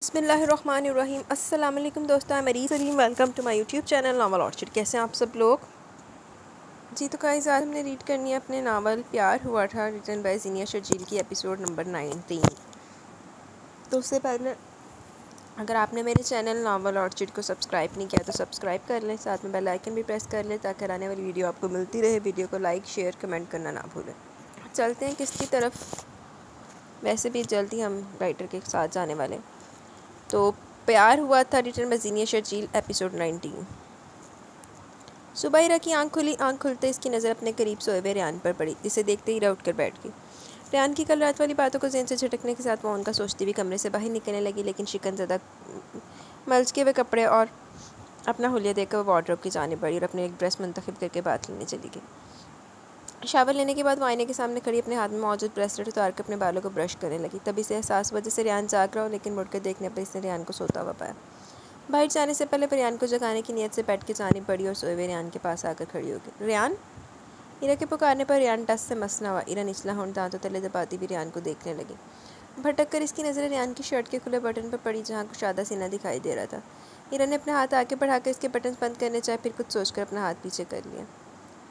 बिस्मिल्लाहिर्रहमानिर्रहीम। अस्सलाम वालेकुम दोस्तों, Mariz Saleem, welcome to my YouTube channel Novel Orchid. कैसे हैं आप सब लोग? जी तो गाइस, आज हमने रीड करनी है अपने नावल प्यार हुआ था, रिटन बाय ज़ीनिया शर्जील की, एपिसोड नंबर 19। तो उससे पहले अगर आपने मेरे चैनल नावल ऑर्चिड को सब्सक्राइब नहीं किया तो सब्सक्राइब कर लें, साथ में बेल आइकन भी प्रेस कर लें ताकि आने वाली वीडियो आपको मिलती रहे। वीडियो को लाइक शेयर कमेंट करना ना भूलें। चलते हैं किसकी तरफ। वैसे भी जल्दी हम राइटर के साथ जाने वाले। तो प्यार हुआ था, written by Zeenia Sharjeel, episode 19। सुबह इरा की आंख खुली। आंख खुलते इसकी नज़र अपने करीब सोए हुए रेहान पर पड़ी, जिसे देखते ही इरा उठकर बैठ गई। रेहान की कल रात वाली बातों को ज़हन से झटकने के साथ वो उनका सोचती हुई कमरे से बाहर निकलने लगी, लेकिन शिकनज़दा मलचके हुए कपड़े और अपना हुलिया देखकर वो वार्डरोब की जाने बढ़ी और अपने एक ड्रेस मुंतखब करके बात लेने चली गई। शावर लेने के बाद वो आईने के सामने खड़ी अपने हाथ में मौजूद ब्रेसलेट उतार कर अपने बालों को ब्रश करने लगी। तभी से एहसास हुआ जैसे रेहान जाग रहा हो, लेकिन मुड़कर देखने पर इसने रेहान को सोता हुआ पाया। बाहर जाने से पहले रेहान को जगाने की नीयत से बैठ के जानी पड़ी और सोए हुए रेहान के पास आकर खड़ी हो गई। रेहान! इरा के पुकारने पर रेहान टस से मसना हुआ। इरा निचला होंठ दांतों तले दबाती भी रेहान को देखने लगी। भटक कर इसकी नज़रें रेहान की शर्ट के खुले बटन पर पड़ी, जहाँ कुशादा सीना दिखाई दे रहा था। इरा ने अपने हाथ आगे बढ़ाकर इसके बटन बंद करने चाहे, फिर कुछ सोचकर अपना हाथ पीछे कर लिया।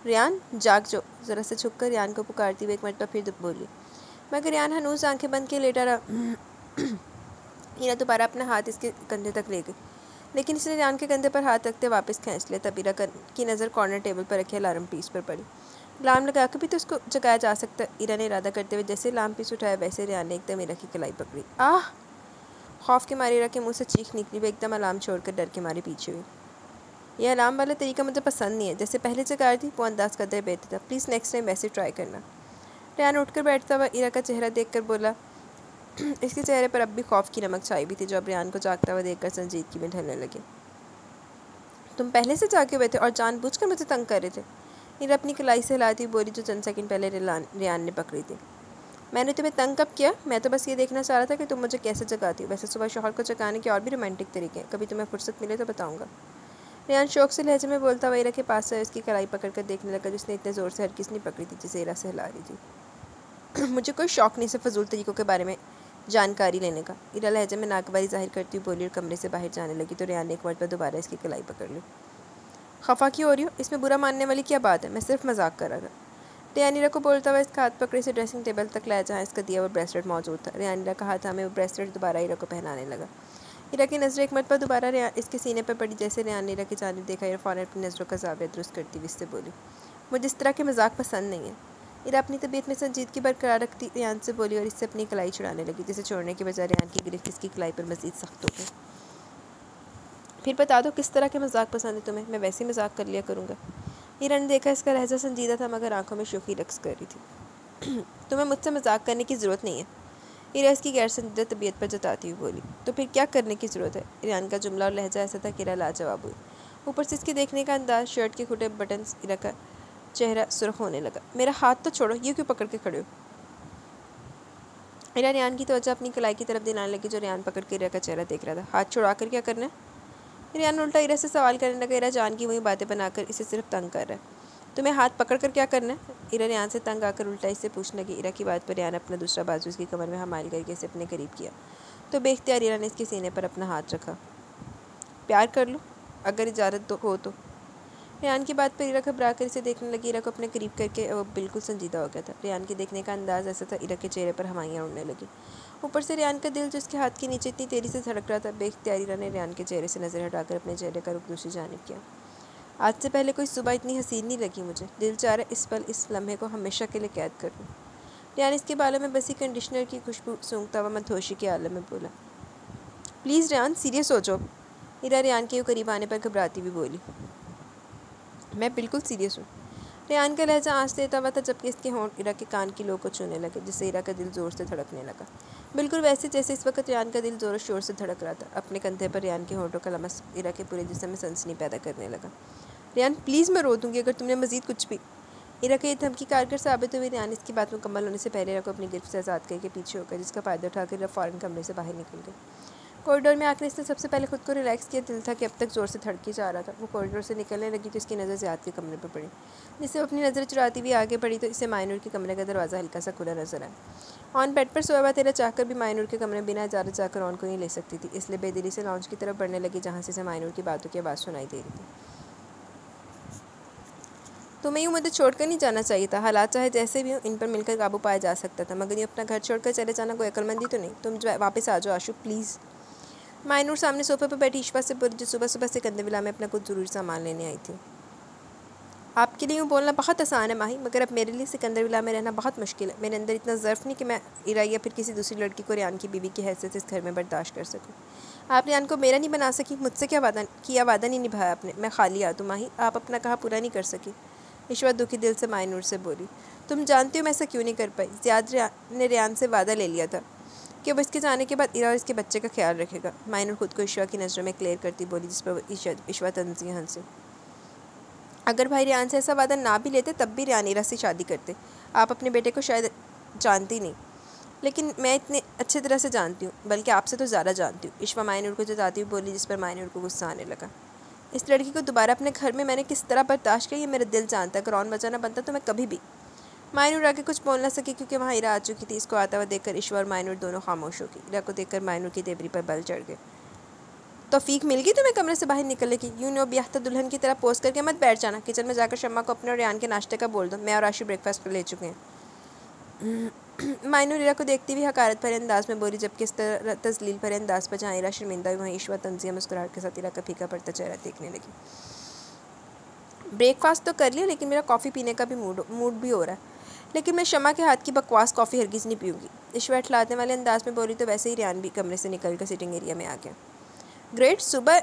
रेहान, जाग जो! ज़रा से झुककर रेहान को पुकारती हुई एक मरतबा फिर बोली, मगर रेहान हनूज आंखें बंद किए लेटा रहा। इरा दोबारा अपना हाथ इसके कंधे तक ले गई, लेकिन इसने रेहान के कंधे पर हाथ रखते वापस खींच लिया। तब इरा की नज़र कॉर्नर टेबल पर रखे अलार्म पीस पर पड़ी। अलार्म लगा कर भी तो उसको जगाया जा सकता। इरा ने इरादा करते हुए जैसे अलार्म पीस उठाया, वैसे रेहान ने एकदम इरा की कलाई पकड़ी। आह! खौफ के मारे इरा के मुंह से चीख निकली। वो एकदम अलार्म छोड़कर डर के मारे पीछे हुई। यह अलार्म वाला तरीका मुझे पसंद नहीं है। जैसे पहले जगा रही थी वो अंदाज़ कदर बेहतर था। प्लीज़ नेक्स्ट टाइम वैसे ट्राई करना। रेहान उठकर बैठता हुआ इरा का चेहरा देखकर बोला। इसके चेहरे पर अब भी खौफ की नमक छाई भी थी, जो अब रेहान को जागता हुआ देखकर संजीदगी में ढलने लगे। तुम पहले से जागे हुए थे और जानबूझकर मुझे तंग कर रहे थे? इरा अपनी कलाई से हिलाती बोली, जो चंद सेकंड पहले रेहान ने पकड़ी थी। मैंने तुम्हें तंग कब किया? मैं तो बस ये देखना चाह रहा था कि तुम मुझे कैसे जगाती हो। वैसे सुबह शौहर को जगाने के और भी रोमांटिक तरीके हैं, कभी तुम्हें फुर्सत मिले तो बताऊंगा। रेहान शौक से लहजे में बोलता हुआ इरा के पास से उसकी कलाई पकड़कर देखने लगा, जिसने इतने ज़ोर से हरगिज़ नहीं पकड़ी थी जिसे इरा से हिला रही थी। मुझे कोई शौक नहीं, सिर्फ फजूल तरीकों के बारे में जानकारी लेने का। इरा लहजे में नागवारी जाहिर करती हुई बोली और कमरे से बाहर जाने लगी, तो रेहान ने एक मरतबा दोबारा इसकी कलाई पकड़ ली। खफा क्यों हो रही हो? इसमें बुरा मानने वाली क्या बात है? मैं सिर्फ मजाक कर रहा था। रेहान इरा को बोलता हुआ इसका हाथ पकड़े से ड्रेसिंग टेबल तक लाया, जहाँ इसका दिया हुआ ब्रेसलेट मौजूद था। रेहान इरा का हाथ हमें वो ब्रेसलेट दोबारा इरा को पहनाने लगा। इरा की नज़र एक मरतबा दोबारा इसके सीने पर पड़ी। जैसे रेहान ने इरा की जानिब देखा, इरा फ़ौरन अपनी नज़रों का जाविया दुरुस्त करती हुई इससे बोली, मुझे इस तरह के मजाक पसंद नहीं है। इरा अपनी तबीयत में संजीदगी बरकरार रखती रेहान से बोली और इससे अपनी कलाई छुड़ाने लगी, जिसे छोड़ने के बजाय रेहान की गिरफ्त इसकी कलाई पर मज़ीद सख्त हो गई। फिर बता दो किस तरह के मजाक पसंद है तुम्हें, मैं वैसे ही मजाक कर लिया करूँगा। इरा ने देखा इसका लहजा संजीदा था, मगर आंखों में शोखी रक्स कर रही थी। तुम्हें मुझसे मजाक करने की ज़रूरत नहीं है, इरा इसकी गैर संजीदा तबीयत पर जताती हुई बोली। तो फिर क्या करने की ज़रूरत है? रेहान का जुमला और लहजा ऐसा था कि इरा लाजवाब हुई। ऊपर से इसके देखने का अंदाज, शर्ट के खुटे बटन, इरा का चेहरा सुर्ख होने लगा। मेरा हाथ तो छोड़ो, ये क्यों पकड़ के खड़े हो? इरा रेहान की तवज्जो अपनी कलाई की तरफ दिलाने लगी, जो रेहान पकड़ के इरा का चेहरा देख रहा था। हाथ छुड़ा कर क्या करना है? रेहान उल्टा इरा से सवाल करने लगा। इरा जान की वही बातें बनाकर इसे सिर्फ तंग कर रहा है। तुम्हें हाथ पकड़ कर क्या करना है? इरा रेहान से तंग आकर उल्टा इससे पूछने लगी। इरा की बात पर रेहान अपना दूसरा बाजू इसकी कमर में हमाल करके इसे अपने करीब किया, तो बेख्तियार इरा ने इसके सीने पर अपना हाथ रखा। प्यार कर लूँ अगर इजाज़त हो तो? रेहान की बात पर इरा घबरा कर इसे देखने लगी। इरा को अपने करीब करके वो बिल्कुल संजीदा हो गया था। रेहान के देखने का अंदाज़ ऐसा था, इरा के चेहरे पर हवाइयाँ उड़ने लगी। ऊपर से रेहान का दिल जो उसके हाथ के नीचे इतनी तेज़ी से धड़क रहा था। बेख्तियार इरा ने रेहान के चेहरे से नज़र हटाकर अपने चेहरे का रुख दूसरी जानिब किया। आज से पहले कोई सुबह इतनी हसीन नहीं लगी मुझे। दिल चाह रहा इस पल, इस लम्हे को हमेशा के लिए कैद कर लूँ। रेहान इसके बालों में बसी कंडीशनर की खुशबू सूंघता हुआ मदहोशी के आलम में बोला। प्लीज़ रेहान, सीरियस हो जाओ। इरा रेहान के करीब आने पर घबराती हुई बोली। मैं बिल्कुल सीरियस हूँ। रेहान का लहजा आँच देता हुआ था, जबकि इसके होंठ इरा के कान की लो को छूने लगे, जिससे इरा का दिल ज़ोर से धड़कने लगा। बिल्कुल वैसे जैसे इस वक्त रेहान का दिल ज़ोर शोर से धड़क रहा था। अपने कंधे पर रेहान के होंठों का लमस इरा के पूरे जिस्म में सनसनी पैदा करने लगा। रेहान प्लीज़, मैं रो दूँगी अगर तुमने मज़ीद कुछ भी। इरा के ये धमकी कारगर साबित हुई। रेहान इसकी बात मुकम्मल होने से पहले इरा को अपनी गिरफ्त से आज़ाद करके पीछे होकर, जिसका फ़ायदा उठाकर इरा फ़ौरन कमरे से बाहर निकल गई। कॉरिडोर में आकर इसने सबसे पहले खुद को रिलैक्स किया। दिल था कि अब तक ज़ोर से धड़की जा रहा था। वो कॉरिडोर से निकलने लगी तो इसकी नज़र ज़ियाद के कमरे पर पड़ी। जिससे वो अपनी नज़र चुराती हुई आगे बढ़ी तो इसे मायनूर के कमरे का दरवाज़ा हल्का सा खुला नजर आया। ऑन बेड पर सोया हुआ तेरा चाहकर भी मायनूर के कमरे में बिना इजाज़त जाकर ऑन को नहीं ले सकती थी, इसलिए बेदिली से लॉन्च की तरफ बढ़ने लगी जहाँ से मायनूर की बातों की आवाज़ सुनाई दे रही थी। तुम्हें यूँ मुझे छोड़कर नहीं जाना चाहिए था। हालात चाहे जैसे भी हो, इन पर मिलकर काबू पाया जा सकता था, मगर यूँ अपना घर छोड़कर चले जाना कोई अक्लमंदी तो नहीं। तुम वापस आ जाओ आशु, प्लीज़। मायनूर सामने सोफे पर बैठी ईश्वा से बोली, जो सुबह सुबह सिकंदर विला में अपना कुछ ज़रूरी सामान लेने आई थी। आपके लिए यूँ बोलना बहुत आसान है माही, मगर अब मेरे लिए सिकंदर विला में रहना बहुत मुश्किल है। मेरे अंदर इतना ज़र्फ नहीं कि मैं इरा या फिर किसी दूसरी लड़की को रियान की बीवी की हैसियत से इस घर में बर्दाश्त कर सकूँ। आप रियान को मेरा नहीं बना सकी, मुझसे क्या वादा नहीं निभाया आपने। मैं खाली आ दूँ माही, आप अपना कहा पूरा नहीं कर सकी। ईश्वा दुखी दिल से मायनूर से बोली, तुम जानती हो मैं ऐसा क्यों नहीं कर पाई। ज़ियाद ने रियान से वादा ले लिया था कि वो इसके जाने के बाद इरा और इसके बच्चे का ख्याल रखेगा। मायनूर खुद को ईश्वा की नज़रों में क्लियर करती बोली, जिस पर ईश्वा तंज़ी हंसी। अगर भाई रियान से ऐसा वादा ना भी लेते तब भी रियान इरा से शादी करते। आप अपने बेटे को शायद जानती नहीं, लेकिन मैं इतने अच्छी तरह से जानती हूँ, बल्कि आपसे तो ज़्यादा जानती हूँ। ईश्वा मायनूर को जताती हुई बोली, जिस पर मायनूर को गुस्सा आने लगा। इस लड़की को दोबारा अपने घर में मैंने किस तरह बर्दाश्त किया ये मेरा दिल जानता है। अगर ऑन बचाना बनता तो मैं कभी भी। मायनूर आगे कुछ बोल ना सकी क्योंकि वहाँ इरा आ चुकी थी। इसको आता हुआ देखकर ईश्वा और मायनूर दोनों खामोश हो गई। इरा को देखकर मायनूर की देवरी पर बल चढ़ गए। तौफीक मिल गई तुम्हें कमरे से बाहर निकलने की। यूँ नो ब्याहता दुल्हन की तरह पोस्ट करके मत बैठ जाना। किचन में जाकर शम्मा को अपने और रियान के नाश्ते का बोल दो। मैं और आशु ब्रेकफास्ट कर ले चुके हैं। मायनूर इरा को देखती हुई हकारत भरे अंदाज में बोली, जबकि इस तरह तजलील भरे अंदाज पर जहाँ इरा शर्मिंदा हुई वहीं ईश्वा तंजिया मुस्कुराहट के साथ इरा का फीका पड़ता चेहरा देखने लगी। ब्रेकफास्ट तो कर लिया, लेकिन मेरा कॉफ़ी पीने का भी मूड भी हो रहा है। लेकिन मैं शम्मा के हाथ की बकवास कॉफ़ी हरगिज़ नहीं पीऊँगी। ईश्वा अठलाने वाले अंदाज में बोली तो वैसे ही रियान भी कमरे से निकल कर सिटिंग एरिया में आ गया। ग्रेट, सुबह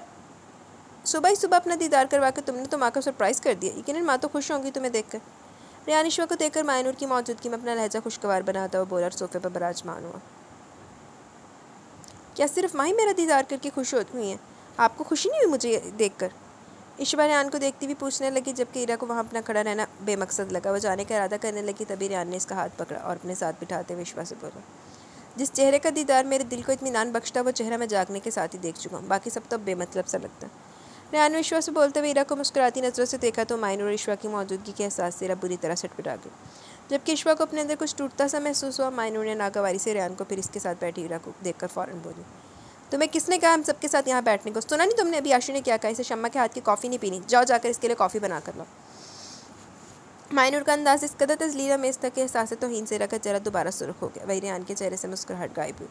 ही सुबह अपना दीदार करवा कर तुमने तो माँ को सरप्राइज़ कर दिया। यकीनन माँ तो खुश होंगी तुम्हें देखकर। रियान ईश्वा को देखकर मायनूर की मौजूदगी में अपना लहजा खुशगवार बनाता हुआ बोला और सोफे पर बराजमान हुआ। क्या सिर्फ माँ ही मेरा दीदार करके खुश हुई हैं? आपको खुशी नहीं हुई मुझे देखकर? ईश्वा रियान को देखती हुई पूछने लगी, जबकि इरा को वहाँ अपना खड़ा रहना बेमकसद लगा। वो जाने का इरादा करने लगी, तभी रियान ने इसका हाथ पकड़ा और अपने साथ बिठाते हुए ईश्वा से बोला, जिस चेहरे का दीदार मेरे दिल को इत्मीनान बख्शता वो चेहरा मैं जागने के साथ ही देख चुका हूँ। बाकी सब तो बेमतलब सा लगता। रियान ने ईश्वा से बोलते हुए इरा को मुस्कुराती नज़रों से देखा तो मायनूर और ईश्वा की मौजूदगी के एहसास से इरा बुरी तरह सटपटा गई। जबकि ईश्वा को अपने अंदर कुछ टूटता सा महसूस हुआ। मायनूर ने नागवारी से रियान को फिर इसके साथ बैठी इरा को देखकर फ़ौरन बोली, तुम्हें किसने कहा हम सबके साथ यहाँ बैठने को? सुना नहीं तुमने अभी आशु ने क्या कहा? इसे शम्मा के हाथ की कॉफ़ी नहीं पीनी। जाओ जाकर इसके लिए कॉफ़ी बना कर लो। मायनूर का अंदाज इस कदर तस्लीरा में इस तक के एहसास तौहीन से रखा चेहरा दोबारा सुर्ख हो गया। वही रियान के चेहरे से मुस्कुराहट गायब हुई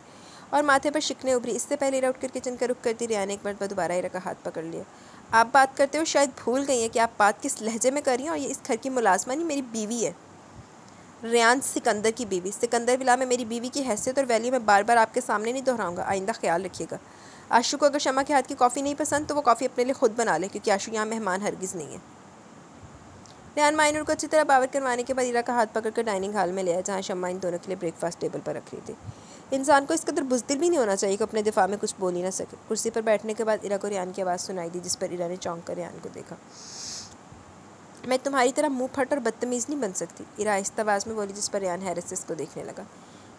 और माथे पर शिकने उभरी। इससे पहले इरा उठकर किचन का रुख करती रियान ने एक मरतबा दोबारा इरा का हाथ पकड़ लिया। आप बात करते हो शायद भूल गई हैं कि आप बात किस लहजे में कर रही हैं, और ये इस घर की मुलाजमा नहीं, मेरी बीवी है। रियान सिकंदर की बीवी। सिकंदर विला में मेरी बीवी की हैसियत और वैल्यू मैं बार बार आपके सामने नहीं दोहराऊंगा, आइंदा ख्याल रखिएगा। आशु को अगर शम्मा के हाथ की कॉफ़ी नहीं पसंद तो वो कॉफ़ी अपने लिए खुद बना ले, क्योंकि आशु यहाँ मेहमान हरगिज़ नहीं है। रियान मायनूर को अच्छी तरह बावर करवाने के बाद इरा का हाथ पकड़कर डाइनिंग हॉल में ले आया, जहाँ शम्मा इन दोनों के लिए ब्रेकफास्ट टेबल पर रख रही थी। इंसान को इस कदर बुज़दिल भी नहीं होना चाहिए कि अपने दिफा में कुछ बोल ही ना सके। कुर्सी पर बैठने के बाद इरा को रियान की आवाज़ सुनाई दी, जिस पर इरा ने चौंक कर रियान को देखा। मैं तुम्हारी तरह मुँह फट और बदतमीज़ नहीं बन सकती, इरा आहिस्ता आवाज़ में बोली, जिस पर रियान हैरत से इसको देखने लगा।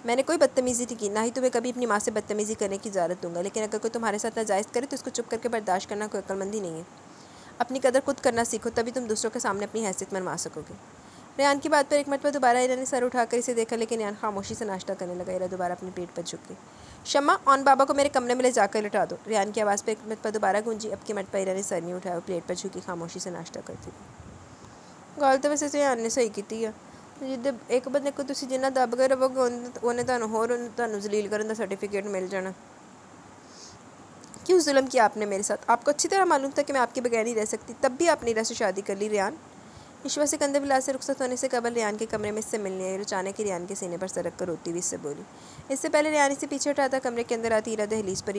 मैंने कोई बदतमीज़ी नहीं की, ना ही तुम्हें कभी अपनी माँ से बदतमीज़ी करने की इजाज़त दूंगा, लेकिन अगर कोई तुम्हारे साथ नाजायज़ करे तो इसको चुप करके बर्दाश्त करना कोई अक्लमंदी नहीं है। अपनी कदर खुद करना सीखो, तभी तुम दूसरों के सामने अपनी हैसियत मनवा सकोगे। रियान की बात पर एक मरतबा दोबारा इरा ने सर उठाकर इसे देखा, लेकिन रियान खामोशी से नाश्ता करने लगा। इरा दोबारा अपने पेट पर झुक गई। शम्मा, ऑन बाबा को मेरे कमरे में ले जाकर लिटा दो। रियान की आवाज़ पर एक मरतबा दोबारा गूंजी। अब की मरतबा इरा ने सर नहीं उठाया, प्लेट पर झुकी खामोशी से नाश्ता करती थी। गल तो वैसे रियान ने सही की है। जिद्द एक बंदे को तुम जिन्ना दब के रहोगे उन्हें तुहानू होर तुहानू जलील करने का सर्टिफिकेट मिल जाना। क्यों जुल्म किया आपने मेरे साथ? आपको अच्छी तरह मालूम था कि मैं आपके बगैर नहीं रह सकती, तब भी आपने इरा से शादी कर ली। रियान ईश्वा सिकंदर विला से रुखसत होने से कबल रियान के कमरे में इससे मिलने आई। अचानक ही रियान के सीने पर सरक कर रोती हुई इससे बोली। इससे पहले रियान इसे पीछे हटाता कमरे के अंदर आती इरा दहलीज पर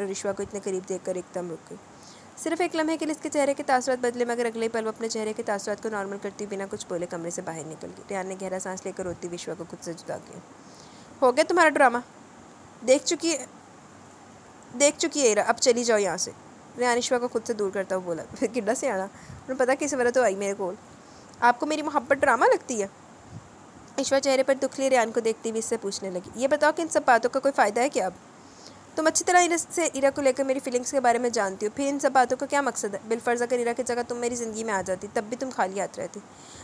ईश्वा को इतने करीब देखकर एकदम रुक गई। सिर्फ एक लम्हे के लिए इसके चेहरे के तासुरात बदले, मगर अगले पल वो अपने चेहरे के तासुरात को नॉर्मल करती बिना कुछ बोले कमरे से बाहर निकल गई। रियान ने गहरा सांस लेकर रोती ईश्वा को खुद से जुदा किया। हो गया तुम्हारा ड्रामा, देख चुकी है इरा, अब चली जाओ यहाँ से। रियान ईश्वा को खुद से दूर करता हुआ बोला। फिर किड्डा से आना, उन्हें पता किस वजह तो आई मेरे को। आपको मेरी मोहब्बत ड्रामा लगती है? ईश्वा चेहरे पर दुख लिए रियान को देखती हुई इससे पूछने लगी। ये बताओ कि इन सब बातों का कोई फ़ायदा है क्या? अब तुम अच्छी तरह इरा को लेकर मेरी फीलिंग्स के बारे में जानती हो, फिर इन सब बातों का क्या मकसद है? बिलफर्ज अगर इरा की जगह तुम मेरी ज़िंदगी में आ जाती, तब भी तुम खाली हाथ रहती।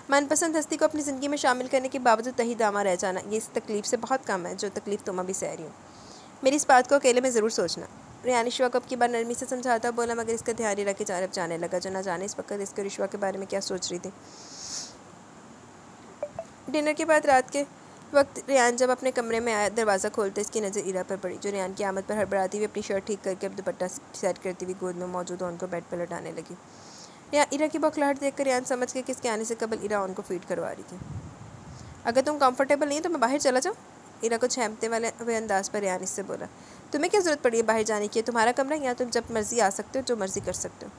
मनपसंद हस्ती को अपनी ज़िंदगी में शामिल करने के बावजूद तही दामा रह जाना, ये इस तकलीफ़ से बहुत कम है जो तकलीफ़ तुम अभी सह रही हो। मेरी इस बात को अकेले में ज़रूर सोचना। रेहान रिश्वा को अब की बार नरमी से समझाता बोला, मगर इसका ध्यान हीरा की जानब जाने लगा, जो ना जाने इस वक्त इसके रिश्वा के बारे में क्या सोच रही थी। डिनर के बाद रात के वक्त रेहान जब अपने कमरे में आया, दरवाज़ा खोलते इसकी नज़र ईरा पर पड़ी, जो रेहान की आमद पर हड़बड़ाती हुई अपनी शर्ट ठीक करके अब दुपट्टा सेट करती हुई गोद में मौजूद ऑन को बेड पर लटाने लगी। ईरा की बौखलाहट देखकर रेहान समझ के कि इसके आने से कबल ईरा ऑन को फीड करवा रही थी। अगर तुम कंफर्टेबल नहीं तो मैं बाहर चला जाऊँ, ईरा को छेमते वाले हुए अंदाज पर रेहान इससे बोला। तुम्हें क्या ज़रूरत पड़ी है बाहर जाने की, तुम्हारा कमरा, यहाँ तुम जब मर्जी आ सकते हो, जो मर्जी कर सकते हो।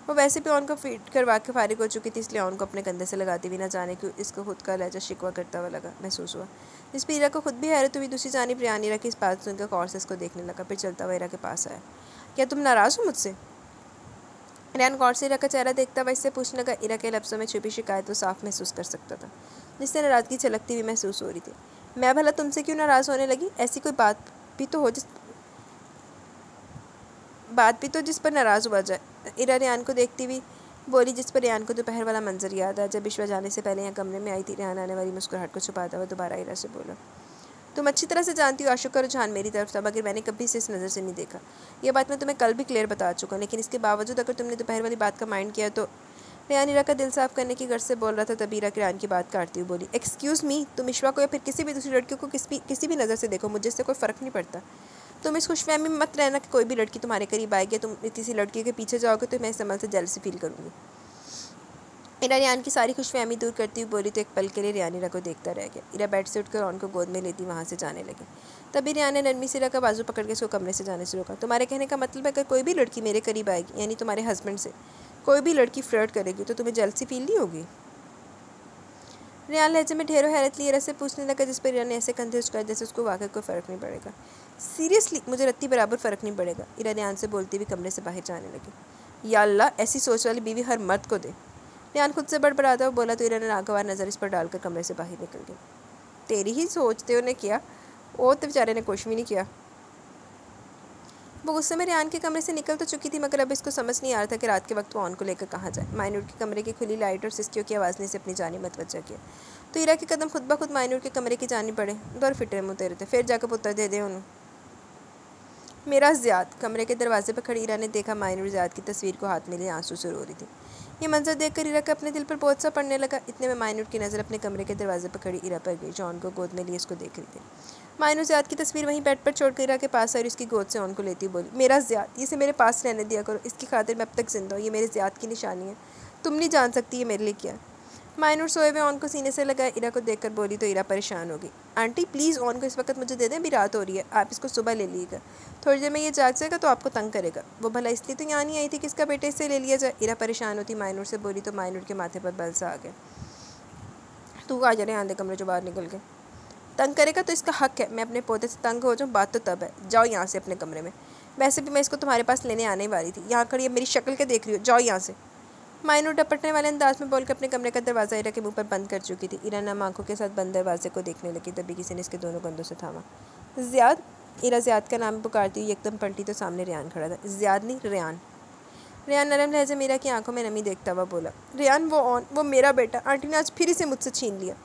वो वैसे भी ऑन को फीड करवा के फारिग हो चुकी थी, इसलिए ऑन को अपने कंधे से लगाती हुई ना जाने की इसको खुद का लहजा शिकवा करता हुआ लगा महसूस हुआ। इस पर ईरा को खुद भी हैरत हुई। दूसरी जानिब रेहान ईरा की इस बात सुनकर गौर से इसको देखने लगा, फिर चलता हुआ ईरा के पास आया। क्या तुम नाराज़ हो मुझसे? रेहान गौर से ईरा का चेहरा देखता हुआ इससे पूछने लगा। ईरा के लफ्ज़ों में छुपी शिकायत वो साफ महसूस कर सकता था, जिससे नाराज़गी छलकती हुई महसूस हो रही थी। मैं भला तुमसे क्यों नाराज़ होने लगी? ऐसी कोई बात भी तो जिस पर नाराज़ हुआ जाए, ईरा रेहान को देखती हुई बोली, जिस पर रेहान को दोपहर वाला मंजर याद आया जब विश्वा जाने से पहले यहाँ कमरे में आई थी। रेहान आने वाली मुस्कुराहट को छुपाता हुआ दोबारा ईरा से बोला, तुम अच्छी तरह से जानती हो आशुक का रुझान मेरी तरफ था, मगर मैंने कभी से इस नज़र से नहीं देखा। यह बात मैं तुम्हें कल भी क्लियर बता चुका हूँ, लेकिन इसके बावजूद अगर तुमने दोपहर वाली बात का माइंड किया तो। रेहान ईरा का दिल साफ करने की गर्ज से बोल रहा था, तभी ईरा रेहान की बात काटती हुई बोली, एक्सक्यूज़ मी, तुम विश्वा को या फिर किसी भी दूसरी लड़की को किसी भी नज़र से देखो, मुझे इससे कोई फ़र्क नहीं पड़ता। तुम इस खुशफहमी में मत रहना कि कोई भी लड़की तुम्हारे करीब आएगी, तुम किसी लड़की के पीछे जाओगे तो मैं इस अमल से जेलसी फील करूँगी। ईरा रेहान की सारी खुशफहमी दूर करती हुई बोली तो एक पल के लिए रेहान ईरा को देखता रह गया। ईरा बेड से उठकर ऑन को गोद में लेती वहाँ से जाने लगी। तभी रेहान ने नरमी से ईरा का बाजू पकड़ के उसको कमरे से जाने से रोका। तुम्हारे कहने का मतलब है अगर कोई भी लड़की मेरे करीब आएगी, यानी तुम्हारे हस्बैंड से कोई भी लड़की फ्लर्ट करेगी, तो तुम्हें जेलसी फील नहीं होगी? रेहान लहजे में ढेरों हैरत ली ईरा से पूछने लगा, जिस पर ईरा ने ऐसे कंधे उचकाए जैसे उसको वाकई कोई फ़र्क नहीं पड़ेगा। सीरियसली मुझे रत्ती बराबर फ़र्क नहीं पड़ेगा, ईरा रेहान से बोलती हुई कमरे से बाहर जाने लगी। या अल्लाह, ऐसी सोच वाली बीवी हर मर्द को दे। रेहान खुद से बड़बड़ाता हुआ बोला तो ईरा ने नागवार नज़र इस पर डालकर कमरे से बाहर निकल गई। तेरी ही सोचते उन्हें किया, वो तो बेचारे ने कुछ भी नहीं किया। वो गुस्से में रेहान के कमरे से निकल तो चुकी थी, मगर अब इसको समझ नहीं आ रहा था कि रात के वक्त वो ऑन को लेकर कहाँ जाए। मायनूर के कमरे की खुली लाइट और सिस्कियों की आवाज़ ने से अपनी जानी मतवज्जा किया, तो ईरा के कदम खुद ब खुद मायनूर के कमरे की जानी पड़े। दौर फिटरे मुँह तेरे थे, फिर जाकर पुत्र दे दे उन्हें। मेरा ज़ियाद। कमरे के दरवाजे पर खड़ी ईरा ने देखा मायनूर ज़ियाद की तस्वीर को हाथ में लिए आंसू से रो रही थी। ये मंजर देखकर ईरा के अपने दिल पर बोझ सा पड़ने लगा। इतने में मायनूर की नज़र अपने कमरे के दरवाजे पर खड़ी ईरा पर गई, जो ऑन को गोद में लिए इसको देख रही थी। मायनूर ज़ियाद की तस्वीर वहीं बेड पर छोड़कर ईरा के पास आई और इसकी गोद से ऑन को लेती बोली, मेरा ज़ियाद, इसे मेरे पास रहने दिया करो, इसकी खातिर मैं अब तक जिंदा हूँ, ये मेरे ज़ियाद की निशानी है, तुम नहीं जान सकती ये मेरे लिए क्या। मायनूर सोए हुए ऑन को सीने से लगाए ईरा को देखकर बोली तो ईरा परेशान हो गई। आंटी प्लीज़ ऑन को इस वक्त मुझे दे दें, अभी रात हो रही है, आप इसको सुबह ले लीजिएगा, थोड़ी देर में ये जाग जाएगा तो आपको तंग करेगा। वो भला इसलिए तो यहाँ नहीं आई थी कि इसका बेटे इससे ले लिया जाए। ईरा परेशान होती मायनूर से बोली तो मायनूर के माथे पर बल सा आ गया। तू आ जा रहे आंधे कमरे जो बाहर निकल के, तंग करेगा तो इसका हक है, मैं अपने पोते से तंग हो जाऊँ बात तो तब है, जाओ यहाँ से अपने कमरे में, वैसे भी मैं इसको तुम्हारे पास लेने आने वाली थी, यहाँ खड़ी मेरी शक्ल के देख रही हो, जाओ यहाँ से। मायनूर टपटने वाले अंदाज में बोलकर अपने कमरे का दरवाज़ा ईरा के मुंह पर बंद कर चुकी थी। ईरा नाम आंखों के साथ बंद दरवाजे को देखने लगी, तभी किसी ने इसके दोनों कंधों से थामा। ज़ियाद। ईरा ज़ियाद का नाम पुकारती हुई एकदम पलटी तो सामने रेहान खड़ा था। ज़ियाद नहीं, रेहान। रेहान नरम लहजे मीरा की आंखों में नमी देखता हुआ बोला, रेहान वो मेरा बेटा, आंटी ने आज फिर इसे मुझसे छीन लिया।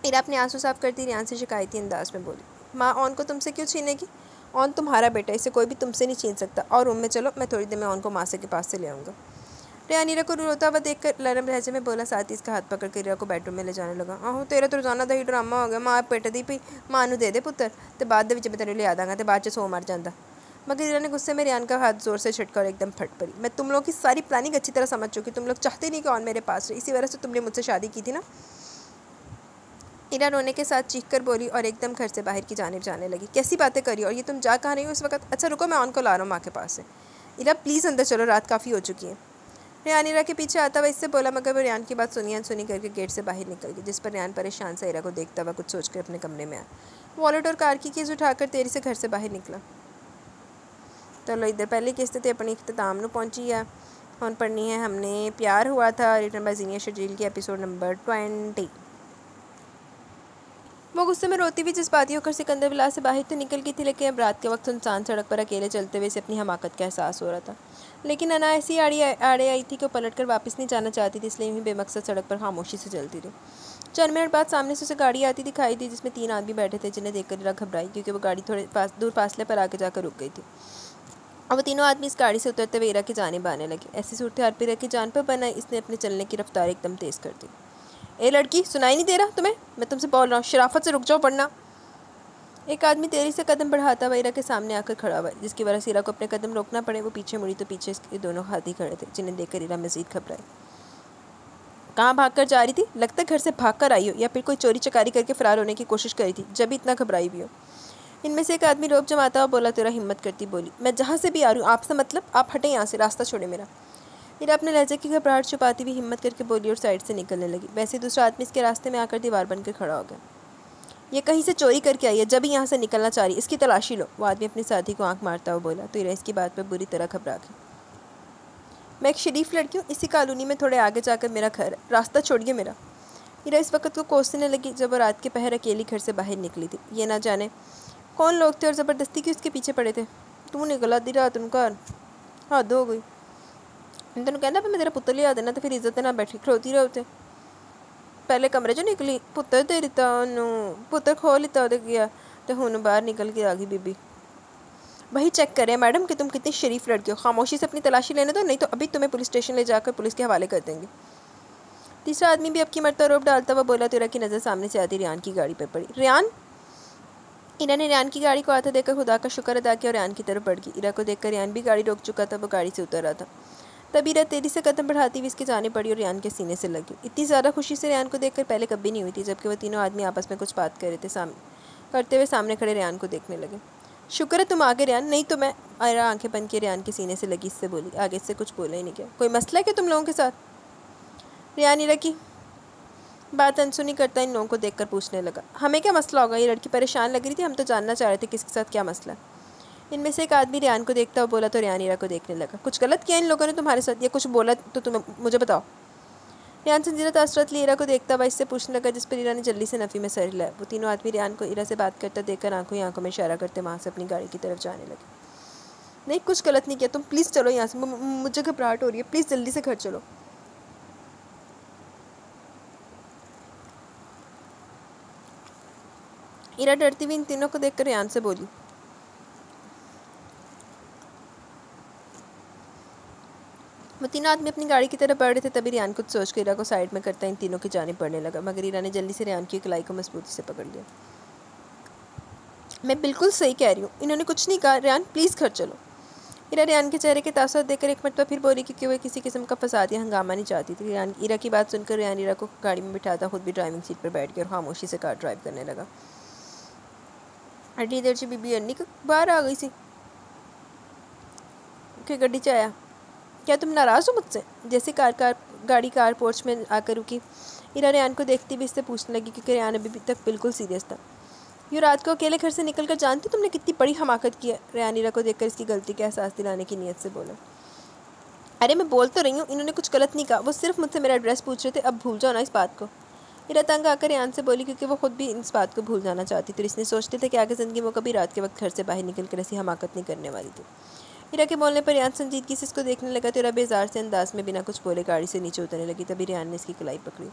ईरा अपने आंसू साफ करती रेहान से शिकायती अंदाज में बोली, माँ ऑन को तुमसे क्यों छीनेगी? ऑन तुम्हारा बेटा, इसे कोई भी तुमसे नहीं छीन सकता। और रूम में चलो, मैं थोड़ी देर में ऑन को माँ से के पास से ले आऊँगा। रेहान ईरा को रोता हुआ देखकर नरम लहजे में बोला, साथ ही इसका हाथ पकड़ कर ईरा को बेडरूम में ले जाने लगा। आहो तेरा तो रोजाना दा ही ड्रामा हो गया, माँ पेट दी पई, माँ नूं दे दे पुत्तर, तो बाद दे विच मैं तेरे ले आ दांगा, तो बाद च सो मर जाता। मगर ईरा ने गुस्से में रेहान का हाथ जोर से झटका और एकदम फट पड़ी। मैं तुम लोगों की सारी प्लानिंग अच्छी तरह समझ चुकी, तुम लोग चाहते नहीं कि ऑन मेरे पास रहे, इसी वजह से तुमने मुझसे शादी की थी ना। ईरा रोने के साथ चीख कर बोली और एकदम घर से बाहर की जानिब जाने लगी। कैसी बातें करी, और ये तुम जा कहाँ रही हो इस वक्त? अच्छा रुको, मैं ऑन को ला रहा हूँ माँ के पास से। ईरा प्लीज़ अंदर चलो, रात काफ़ी हो चुकी है। रेहान ईरा के पीछे आता हुआ इससे बोला, मगर वो रेहान की बात सुनी अनसुनी करके गेट से बाहर निकल गई, जिस पर रेहान परेशान सा ईरा को देखता हुआ कुछ सोचकर अपने कमरे में आया। वॉलेट और कार की कीज़ उठाकर तेरी से घर से बाहर निकला। चलो इधर पहली किस्त तो अपनी इख्तिताम में पहुँची है। और पढ़नी है हमने प्यार हुआ था, रिटन बाय ज़ीनिया शर्जील की, एपिसोड नंबर 20। वो गुस्से में रोती हुई जज्बाती होकर सिकंदर विला से बाहर तो निकल गई थी, लेकिन अब रात के वक्त सुनसान सड़क पर अकेले चलते हुए से अपनी हमाकत का एहसास हो रहा था। लेकिन अना ऐसी आड़े आई थी कि वो पलट कर वापस नहीं जाना चाहती थी, इसलिए यूँ बेमकसद सड़क पर खामोशी से चलती रही। 4 मिनट बाद सामने से उसे गाड़ी आती दिखाई दी, जिसमें 3 आदमी बैठे थे, जिन्हें देखकर इरा घबराई, क्योंकि वो गाड़ी थोड़े दूर फासले पर आगे जाकर रुक गई थी। और वो तीनों आदमी इस गाड़ी से उतरते हुए इरा की जानिब आने लगे। ऐसी सूरत हाल पर इरा की जान पर बनाई, इसने अपने चलने की रफ्तार एकदम तेज़ कर दी। ए लड़की, सुनाई नहीं दे रहा तुम्हें? मैं तुमसे बोल रहा हूँ, शराफत से रुक जाओ वरना। एक आदमी तेजी से कदम बढ़ाता हुआ इरा के सामने आकर खड़ा हुआ, जिसकी वजह से इरा को अपने कदम रोकना पड़े। वो पीछे मुड़ी तो पीछे इसके दोनों हाथी खड़े थे, जिन्हें देखकर इरा मजीद घबराई। कहाँ भाग कर जा रही थी? लगता है घर से भाग कर आई हो, या फिर कोई चोरी चकारी करके फरार होने की कोशिश करी थी, जब भी इतना घबराई भी हो। इनमें से एक आदमी रोब जमाता हुआ बोला। तेरा हिम्मत करती बोली, मैं जहाँ से भी आ रही हूँ, आपसे मतलब? आप हटें यहाँ से, रास्ता छोड़े मेरा। इरा अपने लहजे की घबराहट छुपाती हुई हिम्मत करके बोली और साइड से निकलने लगी। वैसे दूसरा आदमी इसके रास्ते में आकर दीवार बनकर खड़ा हो गया। ये कहीं से चोरी करके आई है, जब ही यहाँ से निकलना चाह रही, इसकी तलाशी लो। वो आदमी अपने साथी को आंख मारता हुआ बोला। तो इरा इसकी बात पर बुरी तरह घबरा गई। मैं एक शरीफ लड़की हूँ, इसी कॉलोनी में थोड़े आगे जाकर मेरा घर है, रास्ता छोड़िए मेरा। इरा इस वक्त को कोसने लगी जब वो रात के पहर अकेली घर से बाहर निकली थी। ये ना जाने कौन लोग थे और ज़बरदस्ती क्यों उसके पीछे पड़े थे। तू निकला दी रात उनका हद हो गई। तेन कहना मैं तेरा पुत्तर लिया देना, तो फिर इज्जत ना बैठी खड़ोती रहो। ते पहले कमरे चो निकली, पुत्तर दे दिता उन्होंने, पुत्तर खो लिता गया, तो हुन बाहर निकल के आ गई बीबी। वही चेक करें मैडम कि तुम कितनी शरीफ लड़की हो। खामोशी से अपनी तलाशी लेने दो, नहीं तो अभी तुम्हें पुलिस स्टेशन ले जाकर पुलिस के हवाले कर देंगे। तीसरा आदमी भी अब की मरता रोब डालता हुआ बोला। तो इरा की नज़र सामने से आती रियान की गाड़ी पर पड़ी। रियान। इरा ने रियान की गाड़ी को आता देखकर खुदा का शुक्र अदा किया और रियान की तरफ बढ़ गई। इरा को देखकर रियान भी गाड़ी रोक चुका था, वो गाड़ी से उतर रहा था। तभी इरा तेजी से कदम बढ़ाती हुई इसकी जाने पड़ी और रियान के सीने से लगी। इतनी ज़्यादा खुशी से रियान को देखकर पहले कभी नहीं हुई थी, जबकि वो तीनों आदमी आपस में कुछ बात कर रहे थे। करते हुए सामने खड़े रियान को देखने लगे। शुक्र है तुम आगे रियान, नहीं तो मैं। इरा आंखें बंद के रियान के सीने से लगी, इससे बोली। आगे से कुछ बोला ही नहीं क्या? कोई मसला है क्या तुम लोगों के साथ? रियान इरा की बात अनसुनी करता इन लोगों को देखकर पूछने लगा। हमें क्या मसला होगा? ये लड़की परेशान लग रही थी, हम तो जानना चाह रहे थे किसके साथ क्या मसला। इनमें से एक आदमी रियान को देखता हुआ बोला। तो रियान इरा को देखने लगा। कुछ गलत किया इन लोगों ने तुम्हारे साथ, या कुछ बोला तो तुम्हें मुझे बताओ। रियान संजीदा तासरत ली इरा को देखता हुआ इससे पूछने लगा, जिस पर इरा ने जल्दी से नफ़ी में सर हिलाया। वो तीनों आदमी रियान को इरा से बात करता देखकर आंखों ही आंखों में इशारा करते वहाँ से अपनी गाड़ी की तरफ जाने लगे। नहीं, कुछ गलत नहीं किया, तुम प्लीज़ चलो यहाँ से, मुझे घबराहट हो रही है, प्लीज़ जल्दी से घर चलो। इरा डरती हुई इन तीनों को देखकर रियान से बोली। वो तीनों आदमी अपनी गाड़ी की तरफ बढ़ रहे थे, तभी रियान कुछ सोच कर इरा को साइड में करता इन तीनों की जानिब बढ़ने लगा, मगर इरा ने जल्दी से रियान की कलाई को मजबूती से पकड़ लिया। मैं बिल्कुल सही कह रही हूँ, इन्होंने कुछ नहीं कहा। रियान प्लीज़ घर चलो। इरा रियान के चेहरे के तासुर देखकर एक मरतबा फिर बोली, क्योंकि वह किसी किस्म का फसाद या हंगामा नहीं चाहती थी। रियान इरा की बात सुनकर रियान इरा को गाड़ी में बिठाता खुद भी ड्राइविंग सीट पर बैठ गया और खामोशी से कार ड्राइव करने लगा। अड्डी देर से बीबी अन्नी को बाहर आ गई सी कि गड्डी च आया। क्या तुम नाराज़ हो मुझसे? जैसे गाड़ी कार पोर्च में आकर रुकी, इरा रियान को देखती भी इससे पूछने लगी, क्योंकि रियान अभी तक बिल्कुल सीरियस था। यूँ रात को अकेले घर से निकलकर जानती तुमने कितनी बड़ी हमाकत की है? रियान इरा को देखकर इसकी गलती का एहसास दिलाने की नीयत से बोला। अरे मैं बोल तो रही हूँ, इन्होंने कुछ गलत नहीं कहा, वो सिर्फ मुझसे मेरा एड्रेस पूछ रहे थे, अब भूल जाओ ना इस बात को। इरा तंग आकर रियान से बोली, क्योंकि वो खुद भी इस बात को भूल जाना चाहती थी। इसने सोचते थे कि आगे ज़िंदगी वो कभी रात के वक्त घर से बाहर निकल कर ऐसी हमाकत नहीं करने वाली थी। इरा के बोलने पर रियान संजीदगी से इसको देखने लगा। तो इरा बेजार से अंदाज में बिना कुछ बोले गाड़ी से नीचे उतरने लगी। तभी रियान ने इसकी कलाई पकड़ी।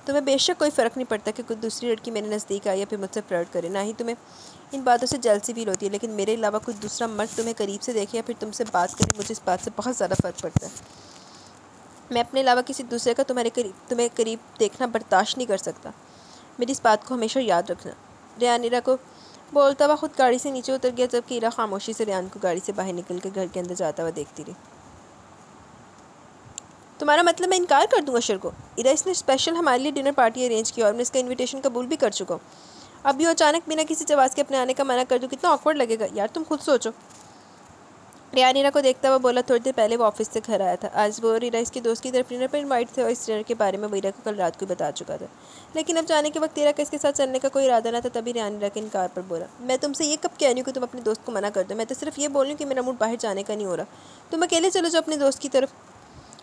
तुम्हें बेशक कोई फ़र्क नहीं पड़ता कि कुछ दूसरी लड़की मेरे नज़दीक आए या फिर मुझसे फ्लर्ट करे, ना ही तुम्हें इन बातों से जलसी फील होती है, लेकिन मेरे अलावा कोई दूसरा मर्द तुम्हें करीब से देखे या फिर तुमसे बात करे, मुझे इस बात से बहुत ज़्यादा फ़र्क पड़ता है। मैं अपने अलावा किसी दूसरे का तुम्हें करीब देखना बर्दाश्त नहीं कर सकता। मेरी इस बात को हमेशा याद रखना। रियान इरा को बोलता हुआ खुद गाड़ी से नीचे उतर गया, जबकि इरा खामोशी से रियान को गाड़ी से बाहर निकल कर घर के अंदर जाता हुआ देखती रही। तुम्हारा मतलब मैं इनकार कर दूँ अशर को? इरा, इसने स्पेशल हमारे लिए डिनर पार्टी अरेंज किया और मैं इसका इन्विटेशन कबूल भी कर चुका हूँ। अब भी अचानक बिना किसी जवाब के अपने आने का मना कर दूँ, कितना ऑकवर्ड लगेगा यार, तुम खुद सोचो। रियान इरा को देखता हुआ बोला। थोड़ी देर पहले वो ऑफिस से घर आया था। आज वो और इरा इसके दोस्त की तरफ डिनर पर इनवाइट थे और इस डिनर के बारे में वो इरा को कल रात को बता चुका था, लेकिन अब जाने के वक्त इरा का इसके साथ चलने का कोई इरादा ना था। तभी रियान इरा के इनकार पर बोला। मैं तुमसे ये कब कह रही हूँ कि तुम अपने दोस्त को मना कर दो? मैं तो सिर्फ ये बोल रही हूँ कि मेरा मूड बाहर जाने का नहीं हो रहा, तुम अकेले चलो जाओ अपने दोस्त की तरफ।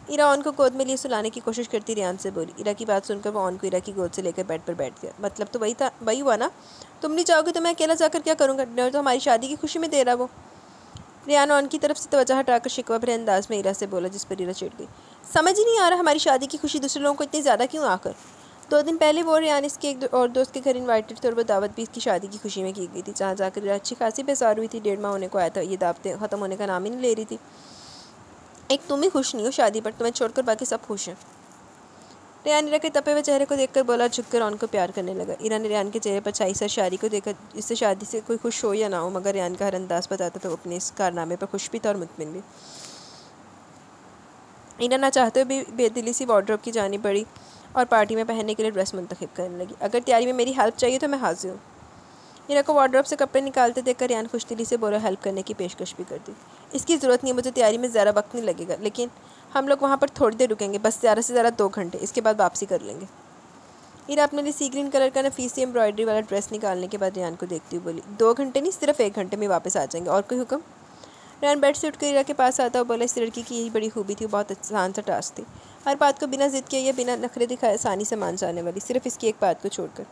इरा ऑन को गोद में लिए सुलाने की कोशिश करती रेहान से बोली। इरा की बात सुनकर वो ऑन को इरा की गोद से लेकर बेड पर बैठ गया। मतलब तो वही हुआ ना, तुम नहीं चाहोगे तो मैं अकेला जाकर क्या करूँगा, डिनर तो हमारी शादी की खुशी में दे रहा वो। रेहान ऑन की तरफ से तवज्जो हटाकर शिकवा भरे अंदाज में इरा से बोला, जिस पर इरा चिढ़ गई। समझ ही नहीं आ रहा हमारी शादी की खुशी दूसरे लोगों को इतनी ज़्यादा क्यों आकर। 2 दिन पहले वो रेहान इसके एक और दोस्त के घर इन्वाइटेड थे और वो दावत भी इसकी शादी की खुशी में की गई थी, जहाँ जाकर इरा अच्छी खासी बेजार हुई थी। 1.5 माह होने को आया था, ये दावतें ख़त्म होने का नाम ही नहीं ले रही थी। एक तुम ही खुश नहीं हो शादी पर, तुम्हें छोड़कर बाकी सब खुश हैं। रेहान इरा के तपे हुए चेहरे को देखकर बोला, झुककर ऑन को प्यार करने लगा। इरा ने रेहान के चेहरे पर छाई सरशारी को देखकर इससे शादी से कोई खुश हो या ना हो, मगर रेहान का हर अंदाज बताता था वो अपने इस कारनामे पर खुश भी था और मुतमिन भी। इरा ना चाहते हुए भी बेदिली सी वार्डरोब की जानी पड़ी और पार्टी में पहनने के लिए ड्रेस मुंतखब करने लगी। अगर तैयारी में मेरी हेल्प चाहिए तो मैं हाजिर हूँ। इरा को वार्डरोब से कपड़े निकालते देखकर रेहान खुशदिली से बोला, हेल्प करने की पेशकश भी कर दी। इसकी ज़रूरत नहीं, मुझे तैयारी में ज़्यादा वक्त नहीं लगेगा, लेकिन हम लोग वहाँ पर थोड़ी देर रुकेंगे, बस ज़्यादा से ज़्यादा 2 घंटे, इसके बाद वापसी कर लेंगे। इरा अपने लिए सी ग्रीन कलर का नफीसी एम्ब्रॉयडरी वाला ड्रेस निकालने के बाद रेहान को देखती हुई बोली, 2 घंटे नहीं, सिर्फ 1 घंटे में वापस आ जाएंगे, और कोई हुक्म। रेहान बेड से उठकर इरा के पास आता और बोला, इस लड़की की यही बड़ी खूबी थी, बहुत आसान सा टास्क थी, हर बात को बिना जिद किए या बिना नखरे दिखाए आसानी से मान जाने वाली, सिर्फ इसकी एक बात को छोड़कर।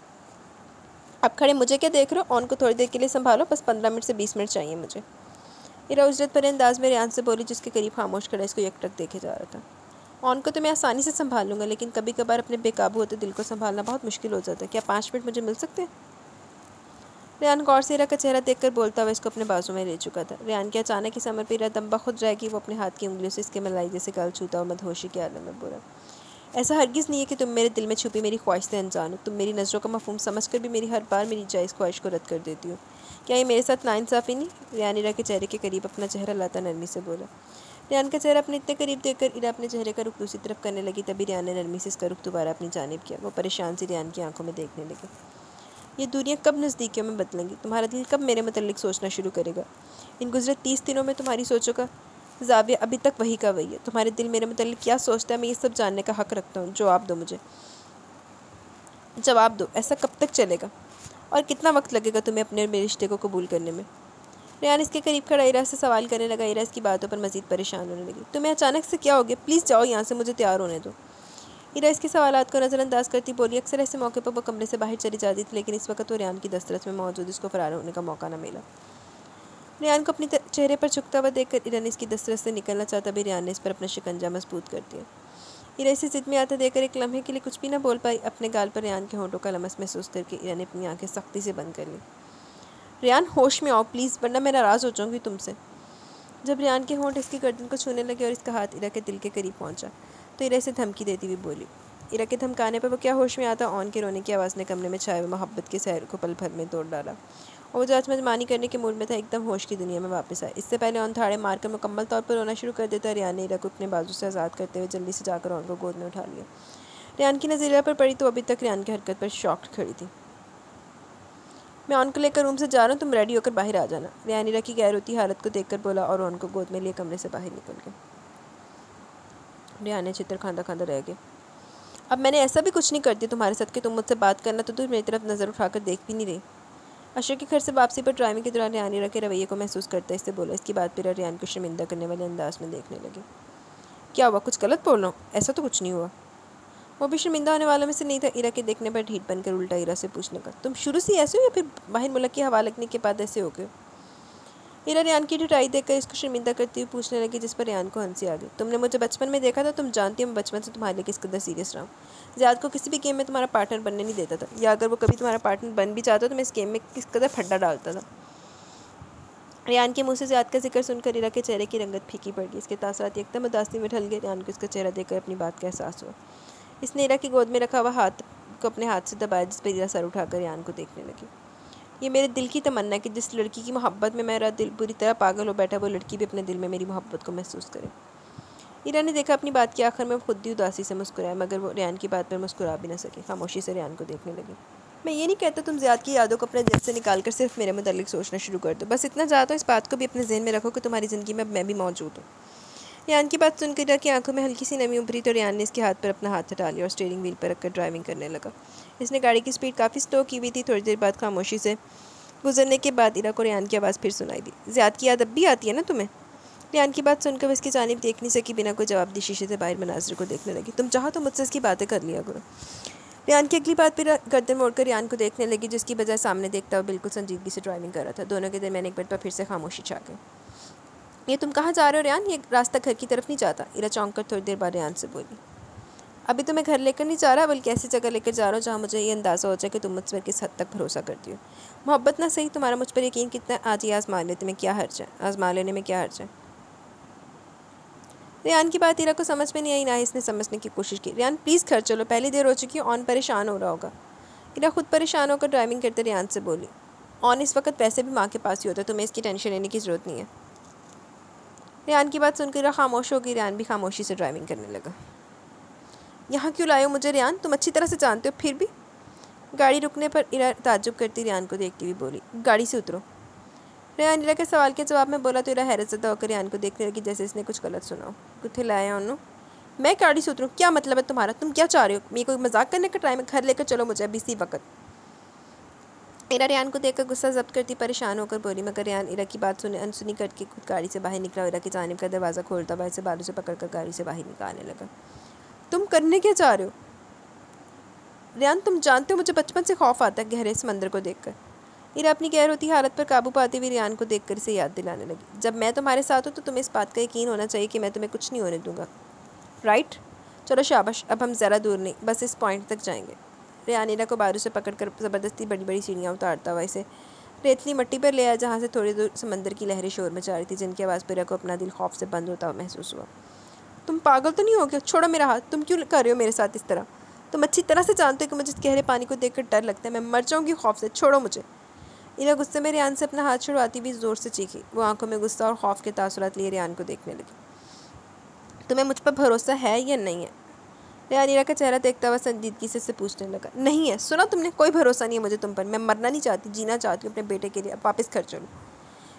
अब खड़े मुझे क्या देख रहे हो, ऑन को थोड़ी देर के लिए संभालो, बस 15 मिनट से 20 मिनट चाहिए मुझे। इरा उजरत भरे अंदाज में रेहान से बोली, जिसके करीब खामोश खड़ा इसको एकटक देखे जा रहा था। ऑन को तो मैं आसानी से संभाल लूँगा, लेकिन कभी कभार अपने बेकाबू होते दिल को संभालना बहुत मुश्किल हो जाता है, क्या 5 मिनट मुझे मिल सकते हैं। रेहान गौर से इरा का चेहरा देखकर बोलता हुआ इसको अपने बाजू में ले चुका था। रेहान के अचानक इस अमर पर इरा दम्बा खुद जाएगी, वो अपने हाथ की उंगलियों से इसके मलाई जैसे गाल छूता और मदहोशी के आलम में बोला, ऐसा हरगिज़ नहीं है कि तुम मेरे दिल में छुपी मेरी ख्वाहिश से अनजान हो, तुम मेरी नज़रों का मफहूम समझ कर भी मेरी हर बार मेरी जायज़ ख्वाहिश को रद्द कर देती हो। क्या ये मेरे साथ नाइंसाफ़ी नहीं। रेहान इरा के चेहरे के करीब अपना चेहरा लाता नरमी से बोला। रेहान का चेहरा अपने इतने करीब देखकर इरा अपने चेहरे का रुख दूसरी तरफ करने लगी, तभी रेहान ने नरमी से इसका रुख दोबारा अपनी जानिब किया। वो परेशान सी रेहान की आंखों में देखने लगे। ये दूरियां कब नज़दीकियों में बदलेंगी, तुम्हारा दिल कब मेरे मुतल्लिक सोचना शुरू करेगा। इन गुज़रे 30 दिनों में तुम्हारी सोचों का ज़ाविया अभी तक वही का वही है। तुम्हारे दिल मेरे मुतल्लिक क्या सोचता है, मैं ये सब जानने का हक़ रखता हूँ। जवाब दो मुझे, जवाब दो, ऐसा कब तक चलेगा और कितना वक्त लगेगा तुम्हें अपने मेरे रिश्ते को कबूल करने में। रेहान इसके करीब खड़ा इरा से सवाल करने लगा। इरा इसकी बातों पर मज़ीद परेशान होने लगी। तुम्हें अचानक से क्या हो गया, प्लीज़ जाओ यहाँ से, मुझे तैयार होने दो। इरा इसके सवालात को नज़रअंदाज करती बोली, अक्सर ऐसे मौके पर वो कमरे से बाहर चली जाती थी, लेकिन इस वक्त वो रेहान की दस्तरस में मौजूद इसको फ़रार होने का मौका न मिला। रेहान को अपने चेहरे पर झुकता हुआ देखकर इरा ने इसकी दस्तरस से निकलना चाहता भी रेहान ने इस पर अपना शिकंजा मजबूत कर दिया। इरा इसे जिद में आता देखकर एक लम्हे के लिए कुछ भी न बोल पाई। अपने गाल पर रेहान के होंठों का लमस महसूस करके इरा ने अपनी आंखें सख्ती से बंद कर ली। रेहान होश में आओ प्लीज़, वरना मैं नाराज़ हो जाऊँगी तुमसे। जब रेहान के होंठ इसकी गर्दन को छूने लगे और इसका हाथ इरा के दिल के करीब पहुँचा तो इरा इसे धमकी देती हुई बोली। इरा के धमकाने पर वो क्या होश में आता, ऑन के रोने की आवाज़ ने कमरे में छाए हुए मोहब्बत के सहर को पल भर में तोड़ डाला और वो जो आज मनमानी करने के मूड में था एकदम होश की दुनिया में वापस आया। इससे पहले ऑन थाड़े मारकर मुकम्मल तौर पर रोना शुरू कर देता, रेहान ने इरा को अपने बाजू से आज़ाद करते हुए जल्दी से जाकर ऑन को गोद में उठा लिया। रेहान की नज़र इरा पर पड़ी तो अभी तक रेहान की हरकत पर शॉक्ड खड़ी थी। मैं ऑन को लेकर रूम से जा रहा हूँ, तुम रेडी होकर बाहर आ जाना। रेहान इरा की गैर होती हालत को देखकर बोला और ऑन को गोद में लिए कमरे से बाहर निकल गए। रेहान ने चित्र खांदा खांदा रह गए। अब मैंने ऐसा भी कुछ नहीं कर दिया तुम्हारे साथ कि तुम मुझसे बात करना तो तुम मेरी तरफ नज़र उठाकर देख भी नहीं रही। अशर के घर से वापसी पर ड्राइविंग के दौरान रेहान इरा के रवैये को महसूस करता इससे बोला। इसकी बात पर रेहान को शर्मिंदा करने वाले अंदाज में देखने लगे। क्या हुआ, कुछ गलत बोल रहा हूँ? ऐसा तो कुछ नहीं हुआ। वो भी शर्मिंदा होने वालों में से नहीं था। इरा के देखने पर ढीठ बनकर उल्टा इरा से पूछने का, तुम शुरू से ऐसे हो या फिर बाहर मुल्क की हवा लगने के बाद ऐसे हो गए? इरा रेहान की ढिठाई देखकर इसको शर्मिंदा करती हुई पूछने लगी, जिस पर रेहान को हंसी आ गई। तुमने मुझे बचपन में देखा था, तुम जानती हो मैं बचपन से तुम्हारे लिए किस कदर सीरियस रहा हूँ। ज़ियाद को किसी भी गेम में तुम्हारा पार्टनर बनने नहीं देता था, या अगर वो कभी तुम्हारा पार्टनर बन भी जाता तो मैं इस गेम में किस कदर फड्डा डालता था। रेहान के मुँह से ज़ियाद का जिक्र सुनकर इरा के चेहरे की रंगत फीकी पड़ गई। इसके तासरात एकदम उदासी में ढल गए। रेहान को इसका चेहरा देखकर अपनी बात का एहसास हुआ। इसने इरा की गोद में रखा हुआ हाथ को अपने हाथ से दबाया, जिस पर इरा सर उठाकर रेहान को देखने लगी। ये मेरे दिल की तमन्ना है कि जिस लड़की की मोहब्बत में मेरा दिल बुरी तरह पागल हो बैठा, वो लड़की भी अपने दिल में मेरी मोहब्बत को महसूस करे। इरा ने देखा अपनी बात के आखिर में खुद ही उदासी से मुस्कुराया, मगर वो रेहान की बात पर मुस्कुरा भी न सके। खामोशी से रेहान को देखने लगी। मैं ये नहीं कहता तुम ज़ियाद की यादों को अपने दिल से निकाल कर सिर्फ मेरे मुताल्लिक सोचना शुरू कर दो, बस इतना चाहता हूँ इस बात को भी अपने जहन में रखो कि तुम्हारी ज़िंदगी में अब मैं भी मौजूद हूँ। रेहान की बात सुनकर इरा की आंखों में हल्की सी नमी उभरी तो रेहान ने इसके हाथ पर अपना हाथ हटा लिया और स्टीयरिंग व्हील पर रखकर ड्राइविंग करने लगा। इसने गाड़ी की स्पीड काफ़ी स्लो की हुई थी। थोड़ी देर बाद खामोशी से गुजरने के बाद इरा को रेहान की आवाज़ फिर सुनाई दी। ज़ियाद की याद अब भी आती है ना तुम्हें? रियान की बात सुनकर वो इसकी जानिब देख नहीं सकी, बिना कोई जवाब दी शीशे से बाहर मनाजिर को देखने लगी। तुम चाहो तो मुझसे इसकी बातें कर लिया करो। रियान की अगली बात पर गर्दन मोड़कर रियान को देखने लगी, जिसकी बजाय सामने देखता हुआ बिल्कुल संजीदगी से ड्राइविंग कर रहा था। दोनों के दरमियान एक बार फिर से खामोशी छा गई। ये तुम कहाँ जा रहे हो रियान? ये रास्ता घर की तरफ नहीं जाता। इरा चौंक कर थोड़ी देर बाद रियान से बोली, अभी तो मैं घर लेकर नहीं जा रहा, बल्कि ऐसी जगह लेकर जा रहा हूँ जहाँ मुझे ये अंदाज़ा हो जाए कि तुम मुझ पर किस हद तक भरोसा करती हो। मोहब्बत ना सही, तुम्हारा मुझ पर यकीन कितना, आज ही आजमा लेने में क्या हर्ज है? आजमा लेने में क्या हर्ज है? रियान की बात इरा को समझ में नहीं आई, ना ही इसने समझने की कोशिश की। रियान प्लीज़ घर चलो, पहली देर हो चुकी है, ऑन परेशान हो रहा होगा। इरा खुद परेशान होकर ड्राइविंग करते रियान से बोली, ऑन इस वक्त वैसे भी माँ के पास ही होता है, तुम्हें इसकी टेंशन लेने की ज़रूरत नहीं है। रियान की बात सुनकर इरा खामोश हो गई। रियान भी खामोशी से ड्राइविंग करने लगा। यहाँ क्यों लाए हो मुझे रियान? तुम अच्छी तरह से जानते हो फिर भी। गाड़ी रुकने पर इरा ताज्जुब करती रियान को देखती हुई बोली, गाड़ी से उतरो। रियान इरा के सवाल के जवाब में बोला तो इरा हैरतज़दा होकर रियान को देखने लगी, जैसे इसने कुछ गलत सुना हो। कुत्थे लाया उन्होंने? मैं गाड़ी से उतरूँ? क्या मतलब है तुम्हारा? तुम क्या चाह रहे हो? मैं कोई मजाक करने का टाइम है? घर लेकर चलो मुझे अभी इसी वक्त। इरा रियान को देखकर गुस्सा जब्त करती परेशान होकर बोली, मगर रियान इरा की बात सुने अनसुनी करके खुद गाड़ी से बाहर निकला। इरा की जानिब का दरवाज़ा खोलता हुआ इसे बालों से पकड़कर गाड़ी से बाहर निकालने लगा। तुम करने क्या चाह रहे हो रियान? तुम जानते हो मुझे बचपन से खौफ आता है गहरे समंदर को देखकर। इरा अपनी गैर होती हालत पर काबू पाती हुई रियान को देखकर इसे याद दिलाने लगी, जब मैं तुम्हारे साथ हूँ तो तुम्हें इस बात का यकीन होना चाहिए कि मैं तुम्हें कुछ नहीं होने दूंगा, राइट? चलो शाबाश, अब हम ज़रा दूर नहीं, बस इस पॉइंट तक जाएंगे। रियान इरा को बारू से पकड़कर ज़बरदस्ती बड़ी बड़ी सीढ़ियाँ उतारता हुआ इसे रेतली मिट्टी पर ले आया, जहाँ से थोड़ी दूर समंदर की लहरें शोर मचा रही थी, जिनकी आवाज़ पर इरा को अपना दिल खौफ से बंद होता हुआ महसूस हुआ। तुम पागल तो नहीं हो गया? छोड़ो मेरा हाथ। तुम क्यों कर रहे हो मेरे साथ इस तरह? तुम अच्छी तरह से जानते हो कि मुझे इस गहरे पानी को देखकर डर लगता है, मैं मर जाऊंगी खौफ से। छोड़ो मुझे। इरा गुस्से में रियान से अपना हाथ छुड़वाती हुई ज़ोर से चीखी। वो आंखों में गुस्सा और खौफ के तासुरात लिए रियान को देखने लगी। तुम्हें मुझ पर भरोसा है या नहीं है? रियान इरा का चेहरा देखता हुआ संजीदगी से पूछने लगा। नहीं है। सुना तुमने? कोई भरोसा नहीं है मुझे तुम पर। मैं मरना नहीं चाहती, जीना चाहती हूँ अपने बेटे के लिए। अब वापस घर चलो।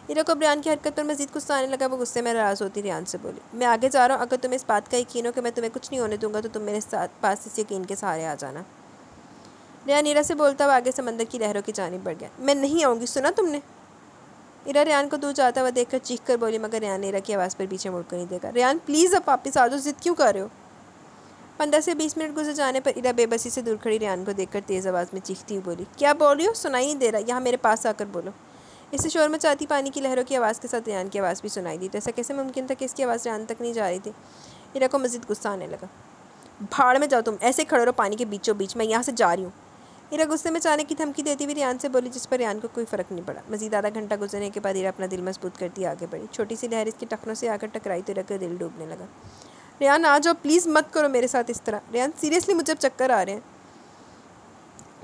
इरा को रियान की हरकत पर मजीद गुस्सा आने लगा। वो गुस्से में नाराज़ होती रियान से बोली, मैं आगे जा रहा हूँ, अगर तुम्हें इस बात का यकीन हो कि मैं तुम्हें कुछ नहीं होने दूंगा तो तुम मेरे साथ पास इस यकीन के सहारे आ जाना। रियान इरा से बोलता हुआ आगे समंदर की लहरों की जानिब बढ़ गया। मैं नहीं आऊँगी, सुना तुमने? इरा रियान को दूर जाता हुआ देखकर चीख कर बोली, मगर रियान ने इरा की आवाज़ पर पीछे मुड़कर नहीं देखा। रियान प्लीज़ अब वापस आ जाओ, जिद क्यों कर रहे हो? 15 से 20 मिनट गुजर जाने पर इरा बेबसी से दूर खड़ी रियान को देखकर तेज़ आवाज़ में चीखती हुई बोली, क्या बोल रही हो? सुनाई नहीं दे रहा, यहाँ मेरे पास आकर बोलो। इसे शोर मचाती पानी की लहरों की आवाज़ के साथ रियान की आवाज़ भी सुनाई दी। तो ऐसा कैसे मुमकिन था कि इसकी आवाज़ रियान तक नहीं जा रही थी? इरा को मज़ीद गुस्सा आने लगा। भाड़ में जाओ तुम, ऐसे खड़े रहो पानी के बीचों बीच, मैं यहाँ से जा रही हूँ। इरा गुस्से में जाने की धमकी देती हुई रियान से बोली, जिस पर रियान को कोई फ़र्क नहीं पड़ा। मज़ीद आधा घंटा गुजरने के बाद इरा अपना दिल मजबूत करती आगे बढ़ी। छोटी सी लहर इसकी टखनों से आकर टकराई तो इरा का दिल डूबने लगा। रियान आ जाओ प्लीज़, मत करो मेरे साथ इस तरह। रियान सीरियसली मुझे अब चक्कर आ रहे हैं।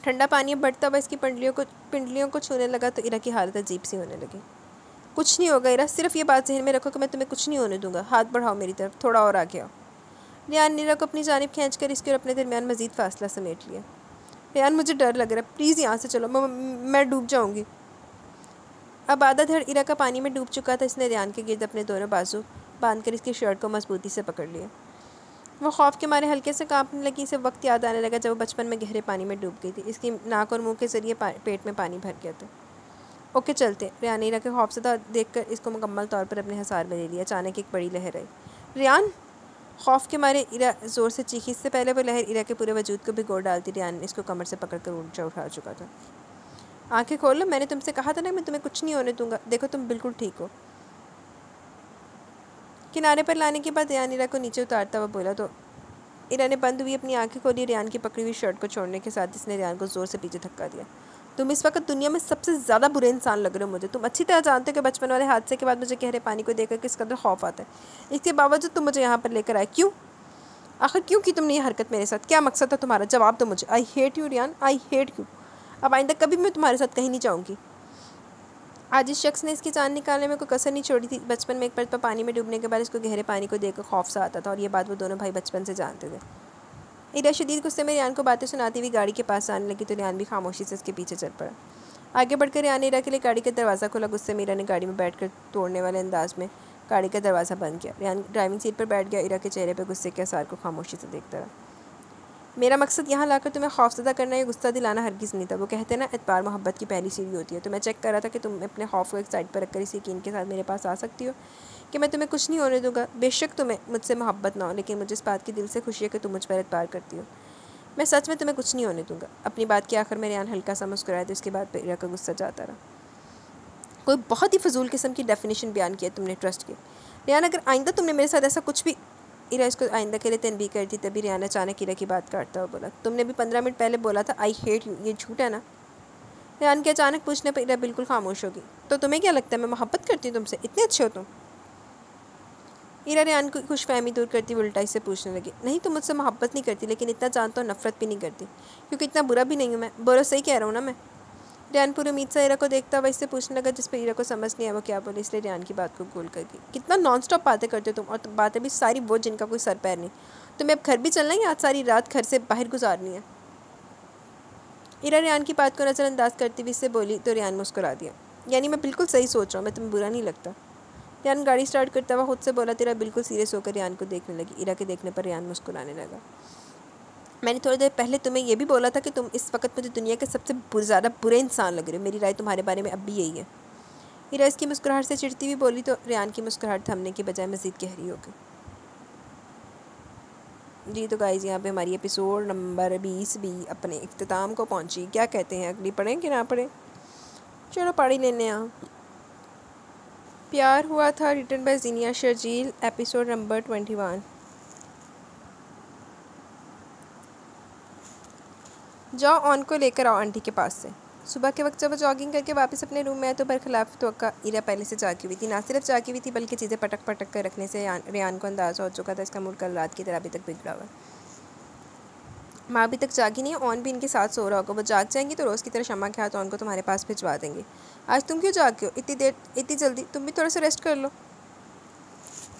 ठंडा पानी बढ़ता हुआ इसकी पिंडलियों को छूने लगा तो इरा की हालत अजीब सी होने लगी। कुछ नहीं होगा इरा, सिर्फ ये बात जहन में रखो कि मैं तुम्हें कुछ नहीं होने दूंगा। हाथ बढ़ाओ मेरी तरफ, थोड़ा और आगे आओ। रियान ने इरा को अपनी जानिब खींचकर इसके और अपने दरमियान मजीद फासला समेट लिया। रियान मुझे डर लग रहा है, प्लीज़ यहाँ से चलो, मैं डूब जाऊँगी। अब आधा धड़ इरा का पानी में डूब चुका था। इसने रियान के गिर्द अपने दोनों बाजू बांधकर इसकी शर्ट को मजबूती से पकड़ लिया। वो खौफ के मारे हल्के से कांपने लगी। इसे वक्त याद आने लगा जब वो बचपन में गहरे पानी में डूब गई थी। इसकी नाक और मुंह के जरिए पेट में पानी भर गया था। ओके चलते। रियान इरा के खौफ से देखकर इसको मुकम्मल तौर पर अपने हिसार में ले लिया। अचानक एक बड़ी लहर आई। रियान! खौफ के मारे इरा ज़ोर से चीखी। इससे पहले वो लहर इरा के पूरे वजूद को भिगोड़ डालती। रियान ने इसको कमर से पकड़कर ऊंचा उठा चुका था। आंखें खोल लो, मैंने तुमसे कहा था ना मैं तुम्हें कुछ नहीं होने दूंगा। देखो तुम बिल्कुल ठीक हो। किनारे पर लाने के बाद रियान इरा को नीचे उतारता हुआ बोला तो इरा ने बंद हुई अपनी आंखें खोली। रियान की पकड़ी हुई शर्ट को छोड़ने के साथ इसने रियान को ज़ोर से पीछे धक्का दिया। तुम इस वक्त दुनिया में सबसे ज़्यादा बुरे इंसान लग रहे हो मुझे। तुम अच्छी तरह जानते हो कि बचपन वाले हादसे के बाद मुझे गहरे पानी को देखकर किस कदर खौफ आता है। इसके बावजूद तुम मुझे यहाँ पर लेकर आए, क्यों? आखिर क्यों की तुमने ये हरकत मेरे साथ? क्या मकसद था तुम्हारा? जवाब दो मुझे। I hate you Riyan, I hate you. अब आइंदा कभी मैं तुम्हारे साथ कहीं नहीं जाऊँगी। आज इस शख्स ने इसकी जान निकालने में कोई कसर नहीं छोड़ी थी। बचपन में एक पर पानी में डूबने के बाद इसको गहरे पानी को देखकर खौफ सा आता था और ये बात वो दोनों भाई बचपन से जानते थे। इरा शदीद गुस्से में रियान को बातें सुनाती हुई गाड़ी के पास आने लगी तो रियान भी खामोशी से इसके पीछे चल पड़ा। आगे बढ़कर रियान ने इरा के लिए गाड़ी का दरवाज़ा खोला। गुस्से में इरा ने गाड़ी में बैठकर तोड़ने वाले अंदाज में गाड़ी का दरवाज़ा बंद किया। रियान ड्राइविंग सीट पर बैठ गया। इरा के चेहरे पर गुस्से के असर को खामोशी से देखता रहा। मेरा मकसद यहाँ लाकर तुम्हें खौफज़दा करना या गुस्सा दिलाना हरगिज़ नहीं था। वो कहते ना, एतबार मोहब्बत की पहली सीढ़ी होती है। तो मैं चेक कर रहा था कि तुम अपने खौफ को एक साइड पर रखकर इस यकीन के साथ मेरे पास आ सकती हो कि मैं तुम्हें कुछ नहीं होने दूँगा। बेशक तुम्हें मुझसे मोहब्बत ना हो, लेकिन मुझे इस बात की दिल से खुशी है कि तुम मुझ पर एतबार करती हो। मैं सच में तुम्हें कुछ नहीं होने दूँगा। अपनी बात के आखिर में रेहान हल्का सा मुस्कुराया, तो इसके बाद इरा का गुस्सा जाता रहा। कोई बहुत ही फजूल किस्म की डेफिनेशन बयान किया तुमने ट्रस्ट की। रेहान, अगर आइंदा तुमने मेरे साथ ऐसा कुछ भी। इरा इसको आइंदा के लिए तनबीह कर दी। तभी रेहान अचानक इरा की बात काटता हुआ बोला, तुमने भी 15 मिनट पहले बोला था आई हेट यू, ये झूठ है ना? रेहान के अचानक पूछने पर इरा बिल्कुल खामोश होगी। तो तुम्हें क्या लगता है मैं मोहब्बत करती हूँ तुमसे? इतने अच्छे हो तुम? इरा रेहान को खुशफहमी दूर करती हुई उल्टा इससे पूछने लगी, नहीं तुम मुझसे मोहब्बत नहीं करती, लेकिन इतना जानता हूँ नफरत भी नहीं करती, क्योंकि इतना बुरा भी नहीं हूँ मैं। बोलो, सही कह रहा हूँ ना मैं? रेहान पूरी उम्मीद से इरा को देखता हुआ इससे पूछने लगा, जिस पर इरा को समझ नहीं आया वो क्या बोले, इसलिए रेहान की बात को गोल कर गई। कितना नॉन स्टॉप बातें करते हो तुम, और बातें भी सारी वो जिनका कोई सर पैर नहीं। तुम्हें अब घर भी चलना है या आज सारी रात घर से बाहर गुजारनी है? इरा रेहान की बात को नज़रअंदाज करती हुई इससे बोली, तो रेहान मुस्कुरा दिया। यानी मैं बिल्कुल सही सोच रहा हूँ, मैं तुम्हें बुरा नहीं लगता? रेहान गाड़ी स्टार्ट करता हुआ खुद से बोला। तेरा बिल्कुल सीरियस होकर रेहान को देखने लगी। इरा के देखने पर रेहान मुस्कुराने लगा। मैंने थोड़ी देर पहले तुम्हें यह भी बोला था कि तुम इस वक्त मुझे दुनिया के सबसे ज़्यादा बुरे इंसान लग रहे हो। मेरी राय तुम्हारे बारे में अब भी यही है। इरा इसकी मुस्कुराहट से चिढ़ती हुई बोली, तो रेहान की मुस्कुराहट थमने के बजाय मज़ीद गहरी हो गई। जी तो गाइज़, यहाँ पे हमारी एपिसोड नंबर 20 भी अपने इख्तिताम को पहुँची। क्या कहते हैं, अगली पढ़ें कि ना पढ़ें? चलो पढ़ ही लेने। यहाँ प्यार हुआ था, written by Zeenia Sharjeel, episode number 21। जाओ ऑन को लेकर आओ आंटी के पास से। सुबह के वक्त जब वो जॉगिंग करके वापस अपने रूम में आए तो बरखिलाफ़ तवक्का इरा पहले से जागी हुई थी। ना सिर्फ जागी हुई थी, बल्कि चीज़ें पटक पटक कर रखने से रेहान को अंदाज़ा हो चुका था इसका मूड कल रात की तरह अभी तक बिगड़ा हुआ। माँ अभी तक जागी नहीं है, ऑन भी इनके साथ सो रहा होगा। वो जाग जाएंगी तो रोज़ की तरह शम्मा के हाथ ऑन को तुम्हारे पास भिजवा देंगे। आज तुम क्यों जागे हो इतनी देर, इतनी जल्दी? तुम भी थोड़ा सा रेस्ट कर लो।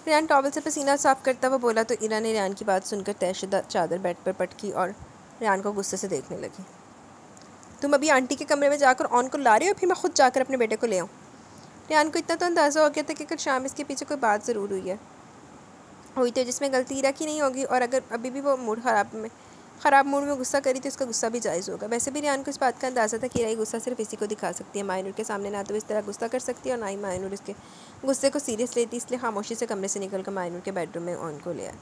रेहान टॉवल से पसीना साफ करता हुआ बोला, तो इरा ने रेहान की बात सुनकर तहशुदा चादर बेड पर पटकी और रेहान को गुस्से से देखने लगी। तुम अभी आंटी के कमरे में जाकर ऑन को ला रहे हो, फिर मैं खुद जाकर अपने बेटे को ले आऊँ? रेहान को इतना तो अंदाज़ा हो गया था कि कल शाम इसके पीछे कोई बात ज़रूर हुई तो जिसमें गलती इरा की नहीं होगी, और अगर अभी भी वो ख़राब मूड में गुस्सा करी तो इसका गुस्सा भी जायज़ होगा। वैसे भी रेहान को इस बात का अंदाज़ा था कि इरा गुस्सा सिर्फ इसी को दिखा सकती है। मायनूर के सामने ना तो इस तरह गुस्सा कर सकती है और ना ही मायनूर इसके गुस्से को सीरियस लेती, इसलिए खामोशी से कमरे से निकलकर मायनूर के बेडरूम में ऑन को ले आया।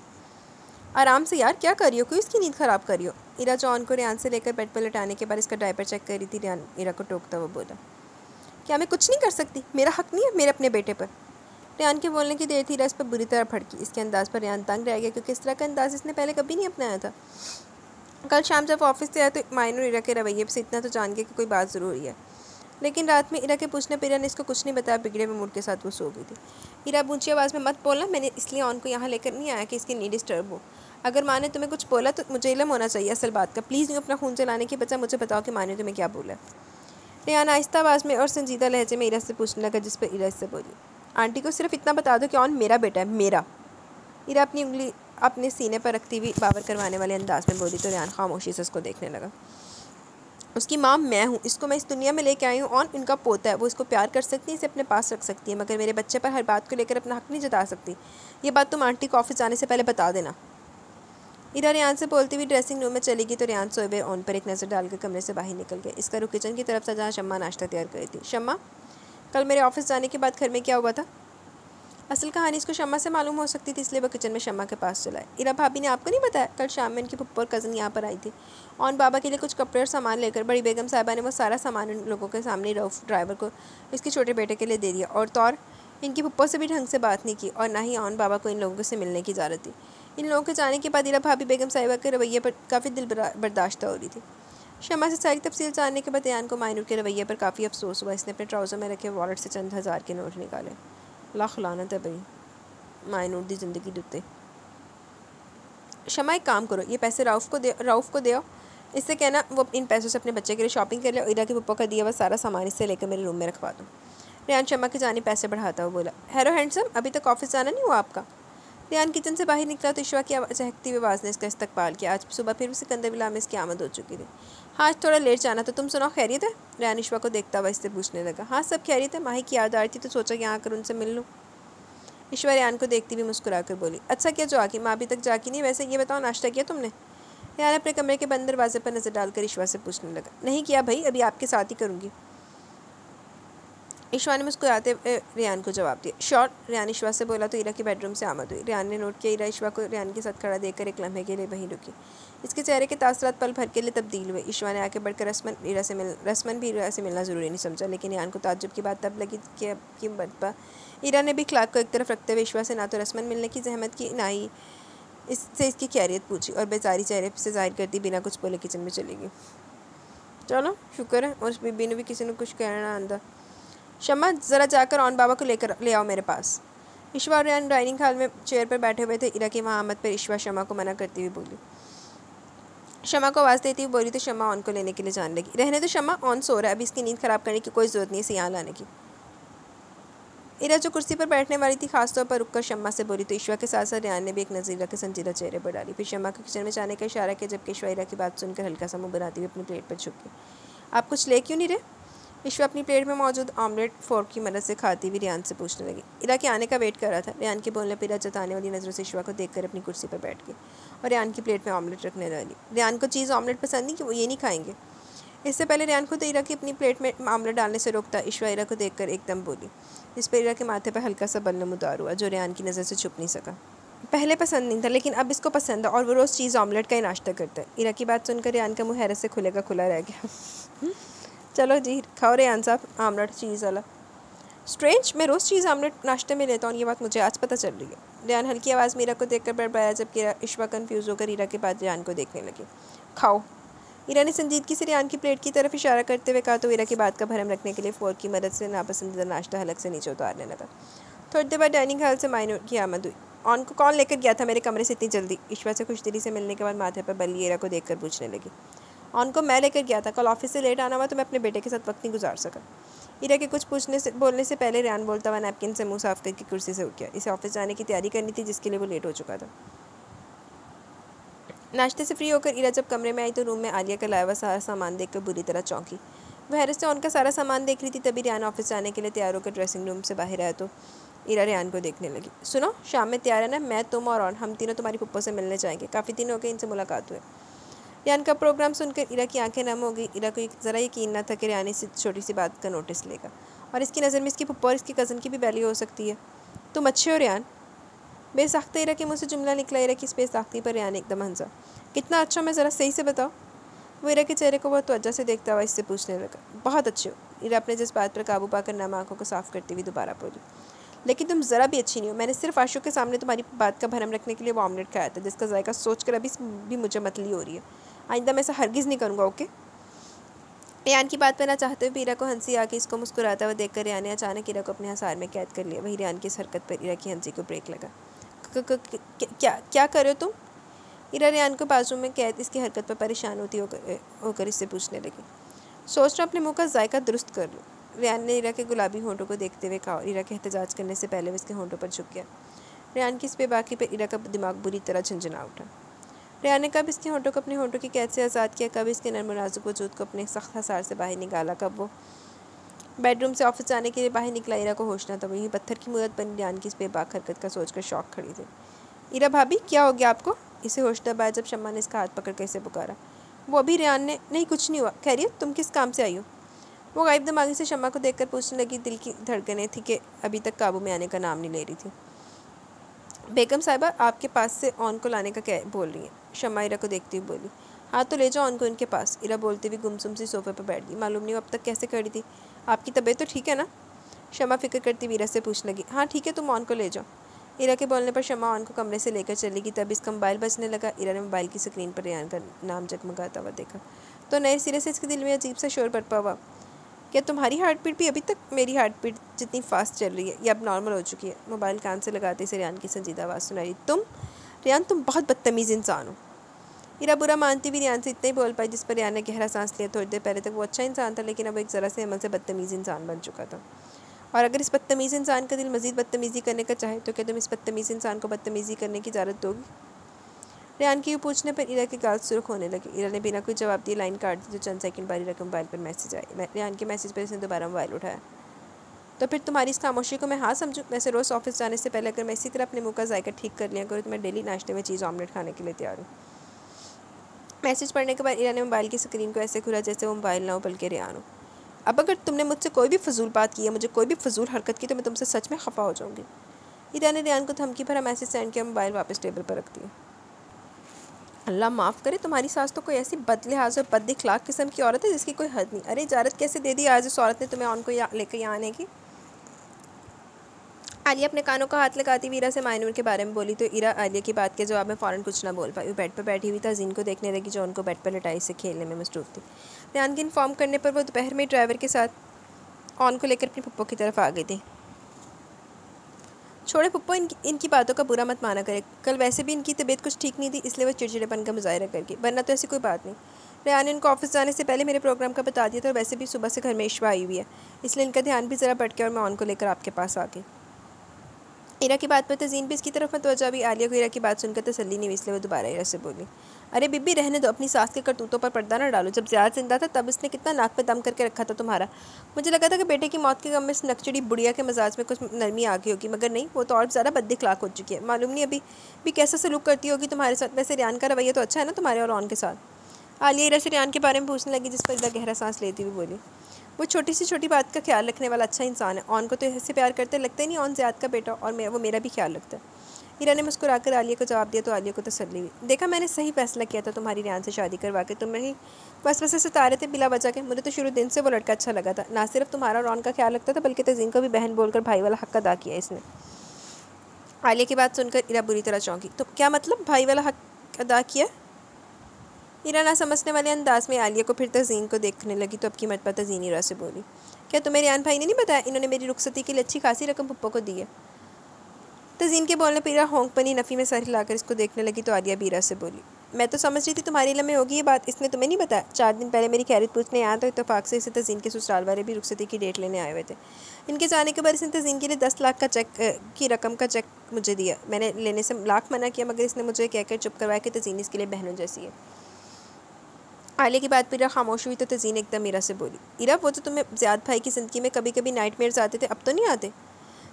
आराम से यार, क्या कर रही हो? क्यों इसकी नींद ख़राब कर रही हो? इरा जो ऑन को रेहान से लेकर बेड पर लटाने के बाद इसका डायपर चेक कर रही थी, रेहान इरा को टोकता हुआ बोला, क्या मैं कुछ नहीं कर सकती? मेरा हक नहीं है मेरे अपने बेटे पर? रेहान के बोलने की देर थी, इरा इस पर बुरी तरह भड़की। इसके अंदाज़ पर रेहान तंग रह गया, क्योंकि इस तरह का अंदाज़ इसने पहले कभी नहीं अपनाया था। कल शाम जब ऑफिस से आया तो मायनूर इरा के रवैये से इतना तो जान गया कि कोई बात ज़रूर है, लेकिन रात में इरा के पूछने पर इरा ने इसको कुछ नहीं बताया। बिगड़े हुए मूड के साथ वो सो गई थी। इरा ऊंची आवाज़ में, मत बोलना, मैंने इसलिए ऑन को यहाँ लेकर नहीं आया कि इसकी नींद डिस्टर्ब हो। अगर माँ ने तुम्हें कुछ बोला तो मुझे इल्म होना चाहिए असल बात का। प्लीज़ यूँ अपना खून चलाने के बजाय मुझे बताओ कि माँ ने तुम्हें क्या बोला। रेहान आहिस्ता आवाज़ में और संजीदा लहजे में इरा से पूछने लगा, जिस पर इरा इससे बोली, आंटी को सिर्फ इतना बता दो कि ऑन मेरा बेटा है, मेरा। इरा अपनी उंगली अपने सीने पर रखती हुई बावर करवाने वाले अंदाज में बोली, तो रेहान खामोशी से उसको देखने लगा। उसकी माँ मैं हूँ, इसको मैं इस दुनिया में लेके आई हूँ। ऑन इनका पोता है, वो इसको प्यार कर सकती है, इसे अपने पास रख सकती है, मगर मेरे बच्चे पर हर बात को लेकर अपना हक नहीं जता सकती। ये बात तुम आंटी को ऑफिस जाने से पहले बता देना। इरा रेहान से बोलती हुई ड्रेसिंग रूम में चली गई, तो रेहान सोए हुए ऑन पर एक नज़र डालकर कमरे से बाहर निकल गया। इसका रुख किचन की तरफ था, जहाँ शम्मा नाश्ता तैयार कर रही थी। शम्मा, कल मेरे ऑफिस जाने के बाद घर में क्या हुआ था? असल कहानी इसको शम्मा से मालूम हो सकती थी, इसलिए वो किचन में शम्मा के पास चला है। इरा भाभी ने आपको नहीं बताया? कल शाम में इनकी पुप्पो और कज़न यहाँ पर आई थी ऑन बाबा के लिए कुछ कपड़े और सामान लेकर। बड़ी बेगम साहिबा ने वो सारा सामान उन लोगों के सामने रऊफ़ ड्राइवर को इसके छोटे बेटे के लिए दे दिया, और तो और इनकी पुप्पो से भी ढंग से बात नहीं की, और ना ही ऑन बाबा को इन लोगों से मिलने की इजाज़त थी। इन लोगों के जाने के बाद इरा भाभी बेगम साहिबा के रवैये पर काफ़ी दिल बर्दाश्त हो रही थी। शम्मा से सारी तफसील जानने के बाद रेहान को मायनूर के रवैये पर काफ़ी अफसोस हुआ। इसने अपने ट्राउज़र में रखे वॉलेट से चंद हज़ार के नोट निकाले। लाख लानत है भाई मायनूर दी ज़िंदगी दुते। शम्मा, एक काम करो, ये पैसे रऊफ़ को दे, इससे कहना वो इन पैसों से अपने बच्चे के लिए शॉपिंग कर ले, और इरा के पप्पो का दिया हुआ सारा सामान इससे लेकर मेरे रूम में रखवा दो। रेहान शम्मा की जानी पैसे बढ़ाता हुआ बोला, हेलो हैंडसम, अभी तक ऑफिस जाना नहीं हुआ आपका? रेहान किचन से बाहर निकला तो इशवा की चहकती हुई आवाज़ ने इसका इस्तकबाल किया। आज सुबह फिर भी सिकंदर विला में इसकी आमद हो चुकी थी। हाँ, आज थोड़ा लेट जाना था। तुम सुनाओ, खैरियत है? रेहान इशवा को देखता हुआ इससे पूछने लगा। हाँ, सब खैरियत है। माही की याद आ रही थी तो सोचा कि यहाँ आकर उनसे मिल लूँ। इशवा रेहान को देखती हुई मुस्कुरा कर बोली, अच्छा क्या जो आकी, माँ अभी तक जागी नहीं? वैसे ये बताओ, नाश्ता किया तुमने? रेहान अपने कमरे के बंद दरवाजे पर नज़र डालकर ईशवा से पूछने लगा, नहीं किया भाई, अभी आपके साथ ही करूँगी। ईशवा ने मुस्कुराते रेहान को जवाब दिया। शॉर्ट, रेहान ईशवा से बोला तो ईरा की बेडरूम से आमद हुई। रेहान ने नोट किया ईरा ईशवा को रेहान के साथ खड़ा देखकर एक लम्हे के लिए वहीं रुकी। इसके चेहरे के तासरात पल भर के लिए तब्दील हुए। ईशवा ने आके बढ़कर रस्मन भी ईरा से मिलना ज़रूरी नहीं समझा, लेकिन रेहान को ताज्जुब की बात तब लगी कि बदपा ईरा ने भी क्लार्क को एक तरफ रखते हुए ईशवा से ना तो रस्मन मिलने की जहमत की, ना ही इससे इसकी खैरियत पूछी, और बेचारी चेहरे से जाहिर करती बिना कुछ बोले किचन में चली गई। चलो शुक्र है उस बीबी ने भी किसी ने कुछ कहना आंदा। शम्मा, ज़रा जाकर ऑन बाबा को लेकर ले आओ मेरे पास। ईशवा और रेहान डाइनिंग हॉल में चेयर पर बैठे हुए थे। ईरा की वहाँ आमद पर ईशवा शम्मा को मना करती हुई बोली। शम्मा को आवाज़ देती हुई बोली तो शम्मा ऑन को लेने के लिए जाने लगी। रहने तो शम्मा, ऑन सो रहा है, अभी इसकी नींद ख़राब करने की कोई ज़रूरत नहीं है इसे यहाँ लाने की। ईरा जो कुर्सी पर बैठने वाली थी खासतौर पर रुककर शम्मा से बोली तो ईशवा के साथ साथ रेहान ने भी एक नज़र ईरा के संजीदा चेहरे पर डाली। फिर शम्मा को किचन में जाने का इशारा किया, जबकि ईशवा ईरा की बात सुनकर हल्का सा मुँह बनाती हुई अपनी प्लेट पर झुक गई। आप कुछ ले क्यों नहीं रहे? ईशवा अपनी प्लेट में मौजूद ऑमलेट फोर्क की मदद से खाती हुई रेहान से पूछने लगी। ईरा के आने का वेट कर रहा था। रेहान के बोलने पर ईरा जताने वाली नज़रों से ईशवा को देखकर अपनी कुर्सी पर बैठ गई और रेहान की प्लेट में ऑमलेट रखने लगी। रेहान को चीज़ ऑमलेट पसंद नहीं कि वो ये नहीं खाएंगे। इससे पहले रेहान खुद ईरा की अपनी प्लेट में ऑमलेट डालने से रोकता। ईशवा ईरा को देखकर एकदम बोली। इस पर ईरा के माथे पर हल्का सा बल्लम उतार हुआ, जो रेहान की नज़र से छुप नहीं सका। पहले पसंद नहीं था, लेकिन अब इसको पसंद है और वो रोज़ चीज़ ऑमलेट का ही नाश्ता करता है। ईरा की बात सुनकर रेहान का मुँह हैरत से खुलेगा खुला रह गया। चलो जी, खाओ रेहान साहब ऑमलेट चीज़ वाला। स्ट्रेंज, मैं रोज़ चीज़ ऑमलेट नाश्ते में लेता हूँ, ये बात मुझे आज पता चल रही है। रेहान हल्की आवाज़ में ईरा को देखकर बड़बड़ाया, जबकि ईशवा कन्फ्यूज़ होकर ईरा के बाद रेहान को देखने लगी। खाओ। ईरा ने संजीदगी से रेहान की प्लेट की तरफ इशारा करते हुए कहा तो ईरा की बात का भरम रखने के लिए फोर्क की मदद से नापसंदीदा नाश्ता हलक से नीचे उतारने लगा। थोड़ी देर बाद डाइनिंग हॉल से मायनूर की आमद हुई। ऑन को कौन लेकर गया था मेरे कमरे से इतनी जल्दी? ईशवा से खुशदिली से मिलने के बाद माथे पर बल्ली ईरा को देखकर पूछने लगी। ऑन को मैं लेकर गया था, कल ऑफिस से लेट आना हुआ तो मैं अपने बेटे के साथ वक्त नहीं गुजार सका। ईरा के कुछ बोलने से पहले रेहान बोलता हुआ नैपकिन से मुंह साफ करके कुर्सी से उठ गया। इसे ऑफिस जाने की तैयारी करनी थी, जिसके लिए वो लेट हो चुका था। नाश्ते से फ्री होकर ईरा जब कमरे में आई तो रूम में आलिया का लाया हुआ सारा सामान देखकर बुरी तरह चौंकी। वह हैरत से उनका सारा सामान देख रही थी। तभी रेहान ऑफिस जाने के लिए तैयार होकर ड्रेसिंग रूम से बाहर आया तो ईरा रेहान को देखने लगी। सुनो, शाम में तैयार है ना? मैं, तुम और हम तीनों तुम्हारी पुप्पो से मिलने जाएंगे। काफ़ी दिन हो गए इनसे मुलाकात हुए। रेहान का प्रोग्राम सुनकर ईरा की आंखें नम हो गई। ईरा को ज़रा यकीन न था कि रेहान इस छोटी सी बात का नोटिस लेगा और इसकी नज़र में इसकी पुप्पो और इसकी कज़न की भी वैल्यू हो सकती है। तुम अच्छे हो रेहान? बेसाख्ता ईरा के मुँह से जुमला निकला। ईरा की इस बेसाख्ती पर रेहान एकदम हंसा। कितना अच्छा, मैं ज़रा सही से बताओ। वो ईरा के चेहरे को बहुत तवज्जो से देखता हुआ इससे पूछने लगा। बहुत अच्छे हो। ईरा अपने जिस बात पर काबू पाकर नम आंखों को साफ करती हुई दोबारा बोली। लेकिन तुम ज़रा भी अच्छी नहीं हो। मैंने सिर्फ आशुक के सामने तुम्हारी बात का भरम रखने के लिए वो ऑमलेट खाया था, जिसका जायका सोचकर अभी भी मुझे मतली हो रही है। आइंदा मैं ऐसा हरगिज़ नहीं करूँगा, ओके? रेहान की बात पर ना चाहते हुए ईरा को हंसी आके इसको मुस्कुराता हुआ देखकर रेहान ने अचानक ईरा को अपने हंसार में कैद कर लिया। वही रेहान की इस हरकत पर ईरा की हंसी को ब्रेक लगा। क्या कर रहे हो तुम? ईरा रेहान को बाजू में कैद इसकी हरकत पर परेशान होकर इससे पूछने लगी। सोच रहा अपने मुँह का जायका दुरुस्त कर लूँ। रेहान ने ईरा के गुलाबी होंठों को देखते हुए कहा और ईरा के एहतजाज करने से पहले वो इसके होंठों पर झुक गया। रेहान की इस बेबाकी पर ईरा का दिमाग बुरी तरह झंझना उठा। रेहान ने कब इसके होंठों को अपने होंठों की कैद से आज़ाद किया, कब इसके नर्म नाजुक वजूद को अपने सख्त हसार से बाहर निकाला, कब वो बेडरूम से ऑफिस जाने के लिए बाहर निकला। ईरा को होश न था। वही पत्थर की मूरत बनी रेहान की इस बेबाक हरकत का सोचकर शौक खड़ी थी। ईरा भाभी, क्या हो गया आपको? इसे होश तब आया जब शम्मा ने इसका हाथ पकड़कर इसे पुकारा। वो अभी रेहान ने, नहीं कुछ नहीं हुआ। खैरियत, तुम किस काम से आई हो? वो गायब दिमागी से शम्मा को देखकर पूछने लगी। दिल की धड़कनें थी कि अभी तक काबू में आने का नाम नहीं ले रही थी। बेगम साहिबा आपके पास से ऑन को लाने का क्या बोल रही हैं? शम्मा ईरा को देखती हुई बोली। हाँ तो ले जाओ ऑन को इनके पास। ईरा बोलते हुए गुमसुम सी सोफे पर बैठ गई। मालूम नहीं वो अब तक कैसे खड़ी थी। आपकी तबीयत तो ठीक है ना? शम्मा फिक्र करती हुई ईरा से पूछने लगी। हाँ ठीक है, तुम ऑन को ले जाओ। ईरा के बोलने पर शम्मा ऑन को कमरे से लेकर चली गई। तब इसका मोबाइल बजने लगा। ईरा ने मोबाइल की स्क्रीन पर रेहान का नाम जगमगाता हुआ देखा तो नए सिरे से इसके दिल में अजीब सा शोर बरपा हुआ। क्या तुम्हारी हार्ट बीट भी अभी तक मेरी हार्ट बीट जितनी फास्ट चल रही है या अब नॉर्मल हो चुकी है? मोबाइल कान से लगाते से रेहान की संजीदा आवाज़ सुनाई। रेहान तुम बहुत बदतमीज़ इंसान हो। ईरा बुरा मानती भी रेहान से इतना ही बोल पाई, जिस पर रेहान ने गहरा सांस लिया। थोड़ी देर पहले तक वो अच्छा इंसान था, लेकिन अब एक ज़रा से अमल से बदतमीज़ इंसान बन चुका था। और अगर इस बदतमीज़ इंसान का दिल मज़ीद बदतमीज़ी करने का चाहे तो क्या तुम इस बदतमीज़ इंसान को बदतमीज़ी करने की इजाज़त दोगी? रेहान के पूछने पर ईरा के गाल सुर्ख होने लगे। ईरा ने बिना कोई जवाब दिए लाइन काट दी। तो चंद सेकंड बाद ईरा के मोबाइल पर मैसेज आया। रेहान के मैसेज पर इसने दोबारा मोबाइल उठाया। तो फिर तुम्हारी इस खामोशी को मैं हाँ समझूँ? वैसे रोज़ ऑफिस जाने से पहले अगर मैं इसी तरह अपने मुँह का जायका ठीक कर लिया करूँ तो मैं डेली नाश्ते में चीज़ ऑमलेट खाने के लिए तैयार हूँ। मैसेज पढ़ने के बाद इरा ने मोबाइल की स्क्रीन को ऐसे खुला जैसे वो मोबाइल ना हो बल्कि रियान हो। अब अगर तुमने मुझसे कोई भी फजूल बात की है, मुझे कोई भी फजूल हरकत की, तो मैं तुमसे सच में खफा हो जाऊँगी। इरा ने रियान को धमकी भरा मैसेज सेंड किया, मोबाइल वापस टेबल पर रख दिया। अल्लाह माफ़ करे, तुम्हारी सास तो कोई ऐसी बदलिहाज और बदइखलाक किस्म की औरत है जिसकी कोई हद नहीं। अरे इजाज़त कैसे दे दी आज इस औरत ने तुम्हें ऑन को लेकर यहाँ आने की। आलिया अपने कानों का हाथ लगाती हुई इरा से मायनूर के बारे में बोली तो इरा आलिया की बात के जवाब में फ़ौरन कुछ ना बोल पाई। वो बेड पर बैठी हुई तज़ीन को देखने लगी जो उनको बेड पर लटाई से खेलने में मसरूफ़ थी। रियान के इन्फॉर्म करने पर वो दोपहर में ड्राइवर के साथ ऑन को लेकर अपनी पप्पो की तरफ आ गई थी। छोड़े पप्पो, इनकी बातों का बुरा मत माना करे। कल वैसे भी इनकी तबीयत कुछ ठीक नहीं थी, इसलिए वो चिड़चिड़ेपन का मुजाहरा करके, वरना तो ऐसी कोई बात नहीं। रियान ने इनको ऑफिस जाने से पहले मेरे प्रोग्राम का बता दिया था और वैसे भी सुबह से घर में इश्वा आई हुई है, इसलिए इनका ध्यान भी ज़रा भटके और मैं ऑन को लेकर आपके पास आ गई। इरा की बात पर तज़ीन भी इसकी तरफ मतवज्जा भी। आलिया को इरा की बात सुनकर तसल्ली नहीं हुई, इसलिए वो दोबारा इरा से बोली, अरे बीबी रहने दो, अपनी सास के करतूतों पर पर्दा ना डालो। जब ज़्यादा जिंदा था तब इसने कितना नाक पे दम करके रखा था तुम्हारा। मुझे लगा था कि बेटे की मौत के गम में इस नकचड़ी बुढ़िया के मिजाज में कुछ नरमी आ गई होगी, मगर नहीं, वो तो और ज़्यादा बदइखलाक हो चुकी है। मालूम नहीं अभी भी कैसा सलूक करती होगी तुम्हारे साथ। वैसे रियान का रवैया तो अच्छा है ना तुम्हारे और ऑन के साथ। आलिया इरा से रियान के बारे में पूछने लगी, जिस पर इरा गहरा सांस लेती हुई बोली, वो छोटी सी छोटी बात का ख्याल रखने वाला अच्छा इंसान है। ऑन को तो ऐसे प्यार करते लगता ही नहीं ऑन ज़ियाद का बेटा, और वो मेरा भी ख्याल रखता है। इरा ने मुस्कुराकर आलिया को जवाब दिया तो आलिया को तसल्ली हुई। देखा, मैंने सही फैसला किया था तुम्हारी रियान से शादी करवा के। तुम ही बस सितारे थे बिला वजह के। मुझे तो शुरू दिन से वो लड़का अच्छा लगा था। ना सिर्फ तुम्हारा और ऑन का ख्याल रखता था बल्कि तज़ीन को भी बहन बोलकर भाई वाला हक अदा किया इसने। आलिया की बात सुनकर इरा बुरी तरह चौंकी। तो क्या मतलब भाई वाला हक अदा किया? इरा ना समझने वाले अंदाज में आलिया को फिर तज़ीन को देखने लगी तो अब की मत पर तज़ीन इरा से बोली, क्या तुम्हें रियान भाई ने नहीं बताया? इन्होंने मेरी रुखसती के लिए अच्छी खासी रकम पप्पो को दी है। तज़ीन के बोलने पर इरा होंक पनी नफ़ी में सर हिलाकर इसको देखने लगी तो आलिया भी इरा से बोली, मैं तो समझ रही थी तुम्हारे इल्म में होगी ये बात, इसने तुम्हें नहीं बताया? 4 दिन पहले मेरी खैरियत पूछने आया तो इत्तेफाक से इसे तज़ीन के ससुराल वाले भी रुखसती की डेट लेने आए हुए थे। इनके जाने के बाद इसने तज़ीन के लिए 10 लाख का चेक की रकम का चेक मुझे दिया। मैंने लेने से लाख मना किया, मगर इसने मुझे कहकर चुप करवाया कि तज़ीन इसके लिए बहनों जैसी है। आलिया की बात पर इरा खामोश हुई तो तज़ीन एकदम इरा से बोली, इरा वो तो तुम्हें ज़ियाद भाई की ज़िंदगी में कभी कभी नाइटमेयर्स आते थे, अब तो नहीं आते?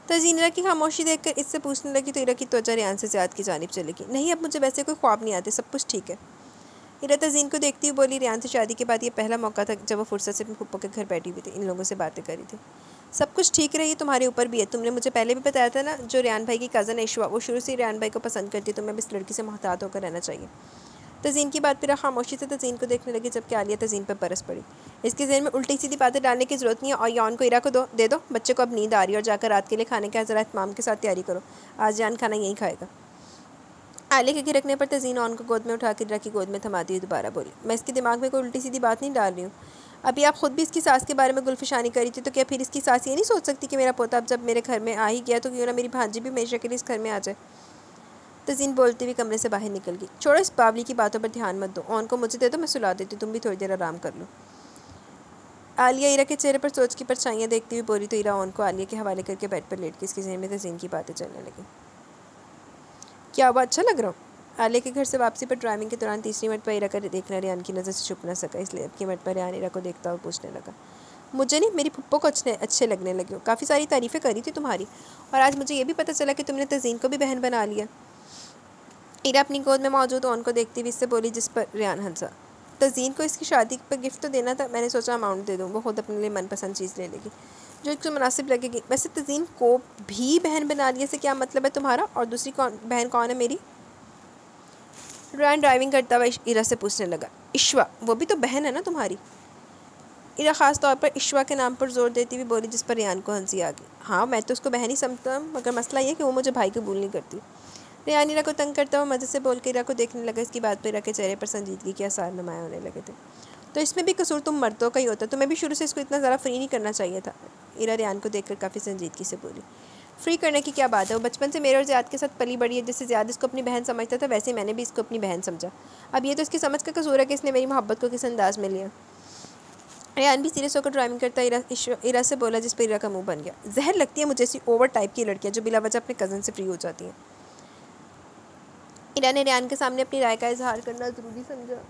तज़ीन इरा की खामोशी देखकर इससे पूछने लगी तो इरा की त्वचा रियान से ज़ियाद की जानिब चली गई। नहीं, अब मुझे वैसे कोई ख्वाब नहीं आते, सब कुछ ठीक है। इरा तज़ीन को देखती हुई बोली, रियान से शादी के बाद ये पहला मौका था जब वो फुर्सत से अपने पप्पो के घर बैठी हुई थी, इन लोगों से बातें करी थी। सब कुछ ठीक रही, तुम्हारे ऊपर भी है। तुमने मुझे पहले भी बताया था ना, जो रियान भाई की कज़न इश्वा, वो शुरू से रियान भाई को पसंद करती है, तुम्हें अब इस लड़की से मोहतात होकर रहना चाहिए। तज़ीन की बात पर खामोशी से तज़ीन को देखने लगी जबकि आलिया तज़ीन पर बरस पड़ी। इसके ज़हन में उल्टी सीधी बातें डालने की ज़रूरत नहीं है और यौन को इरा को दे दो। बच्चे को अब नींद आ रही है और जाकर रात के लिए खाने का ज़रा इत्माम के साथ तैयारी करो। आज जान खाना यहीं खाएगा। आलिया के गिरकने पर तज़ीन ऑन को गोद में उठाकर इरा की गोद में थमाती हुई दोबारा बोली, मैं इसके दिमाग में कोई उल्टी सीधी बात नहीं डाल रही हूँ। अभी आप खुद भी इसकी सास के बारे में गुलफिशानी करी थी, तो क्या फिर इसकी सास ये नहीं सोच सकती कि मेरा पोता अब जब मेरे घर में आ ही गया तो क्यों ना मेरी भांजी भी हमेशा के लिए इस घर में आ जाए। तज़ीन बोलते हुए कमरे से बाहर निकल गई। छोड़ो, इस बावली की बातों पर ध्यान मत दो। ऑन को मुझे दे दो, मैं सुला देती हूँ, तुम भी थोड़ी देर आराम कर लो। आलिया इरा के चेहरे पर सोच की परछाइयाँ देखती हुई बोली तो इरा ऑन को आलिया के हवाले करके बेड पर लेट के इसके ज़हन में तज़ीन की बातें चलने लगी। क्या हुआ, अच्छा लग रहा हूँ? आलिया के घर से वापसी पर ड्राइविंग के दौरान तीसरी मिनट पर इरा का देखना रियान की नज़र से छुप न सका, इसलिए अब की मिनट पर रियान इरा को देखता हुआ पूछने लगा, मुझे नहीं, मेरी पप्पो को अच्छे लगने लगे हो। काफ़ी सारी तारीफ़ें करी थी तुम्हारी, और आज मुझे ये भी पता चला कि तुमने तज़ीन को भी बहन बना लिया। इरा अपनी गोद में मौजूद ऑन को देखती हुई इससे बोली, जिस पर रियान हंसा। तज़ीन को इसकी शादी पर गिफ्ट तो देना था, मैंने सोचा अमाउंट दे दूँ, वो खुद अपने लिए मनपसंद चीज़ ले लेगी जो इसको मुनासिब लगेगी। वैसे तज़ीन को भी बहन बना लिया से क्या मतलब है तुम्हारा? और दूसरी बहन कौन है मेरी? रियान ड्राइविंग करता हुआ इरा से पूछने लगा, इश्वा, वो भी तो बहन है ना तुम्हारी? इरा ख़ास तौर पर इश्वा के नाम पर जोर देती हुई बोली, जिस पर रियान को हंसी आ गई। हाँ, मैं तो उसको बहन ही समझता, मगर मसला ये कि वो मुझे भाई कबूल नहीं करती। रियान इरा को तंग करता हुआ मज़े से बोल के इरा को देखने लगा। इसकी बात पर इरा के चेहरे पर संजीदगी के आसार नुमाया होने लगे थे। तो इसमें भी कसूर तुम मर्दों का ही होता, तुम्हें भी शुरू से इसको इतना ज़्यादा फ्री नहीं करना चाहिए था। इरा रियान को देखकर काफ़ी संजीदगी से बोली, फ्री करने की क्या बात है? वो बचपन से मेरे और ज़ियाद के साथ पली बड़ी है। जैसे ज़ियाद इसको अपनी बहन समझता था, वैसे मैंने भी इसको अपनी बहन समझा। अब ये तो इसकी समझ का कसूर है कि इसने मेरी मोहब्बत को किस अंदाज़ में लिया। रियान भी सीरियस होकर ड्राइविंग करता इरा से बोला, जिस पर इरा का मुँह बन गया। जहर लगती है मुझे ऐसी ओवर टाइप की लड़कियाँ जो बिला वजह अपने कज़न से फ्री हो जाती हैं। इरा ने रियान के सामने अपनी राय का इजहार करना ज़रूरी समझा,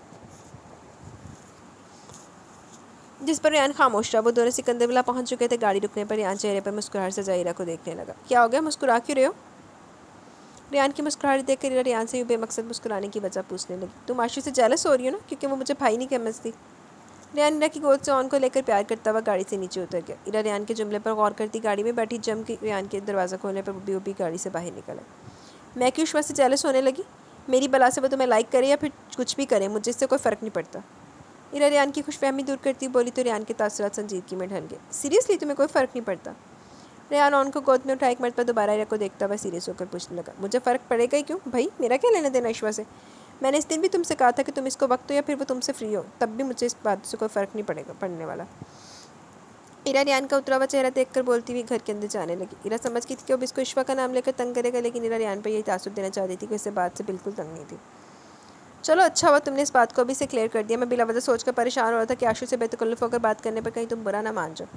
जिस पर रियान खामोश रहा। वो दोनों सिकंदरबला पहुंच चुके थे। गाड़ी रुकने पर रियान चेहरे पर मुस्कुराहट से इरा को देखने लगा। क्या हो गया, मुस्कुरा क्यों रहे हो? रेहान की मुस्कुराहट देखकर इरा रेहान से यूँ बेमकसद मुस्कुराने की वजह पूछने लगी। तुम आशु से जेलस हो रही हो ना, क्योंकि वो मुझे भाई नहीं समझती। रेहान इरा की गोद से ऑन को लेकर प्यार करता हुआ गाड़ी से नीचे उतर गया। इरा रेहान के जुमले पर गौर करती गाड़ी में बैठी जम के रेहान के दरवाज़ा खोलने पर भी गाड़ी से बाहर निकला। मैं क्यों ईश्वर से जेलस होने लगी? मेरी बला से वो तुम्हें लाइक करे या फिर कुछ भी करे, मुझे इससे कोई फ़र्क नहीं पड़ता। इरा रेहान की खुशफहमी दूर करती बोली तो रेहान के तासुरात संजीदगी में ढल गए। सीरियसली तुम्हें कोई फ़र्क नहीं पड़ता? रेहान ऑन को गोद में उठा एक मरतबा दोबारा इरा को देखता हुआ सीरियस होकर पूछने लगा। मुझे फ़र्क पड़ेगा ही क्यों भाई, मेरा क्या लेना देना ईश्वर से? मैंने इस दिन भी तुमसे कहा था कि तुम इसको वक्त हो या फिर वो तुमसे फ्री हो, तब भी मुझे इस बात से कोई फ़र्क नहीं पड़ने वाला। इरा रेहान का उतरा हुआ चेहरा देखकर बोलती हुई घर के अंदर जाने लगी। इरा समझ गई थी कि अब इसको ईश्वा का नाम लेकर तंग करेगा, लेकिन इरा रेहान पर यही तासुर देना चाहती थी कि इससे बात से बिल्कुल तंग नहीं थी। चलो अच्छा हुआ तुमने इस बात को अभी से क्लियर कर दिया। मैं बिला वजह सोचकर परेशान हो रहा था कि आशु से बेतकल्लुफ़ होकर बात करने पर कहीं तुम बुरा ना मान जाओ।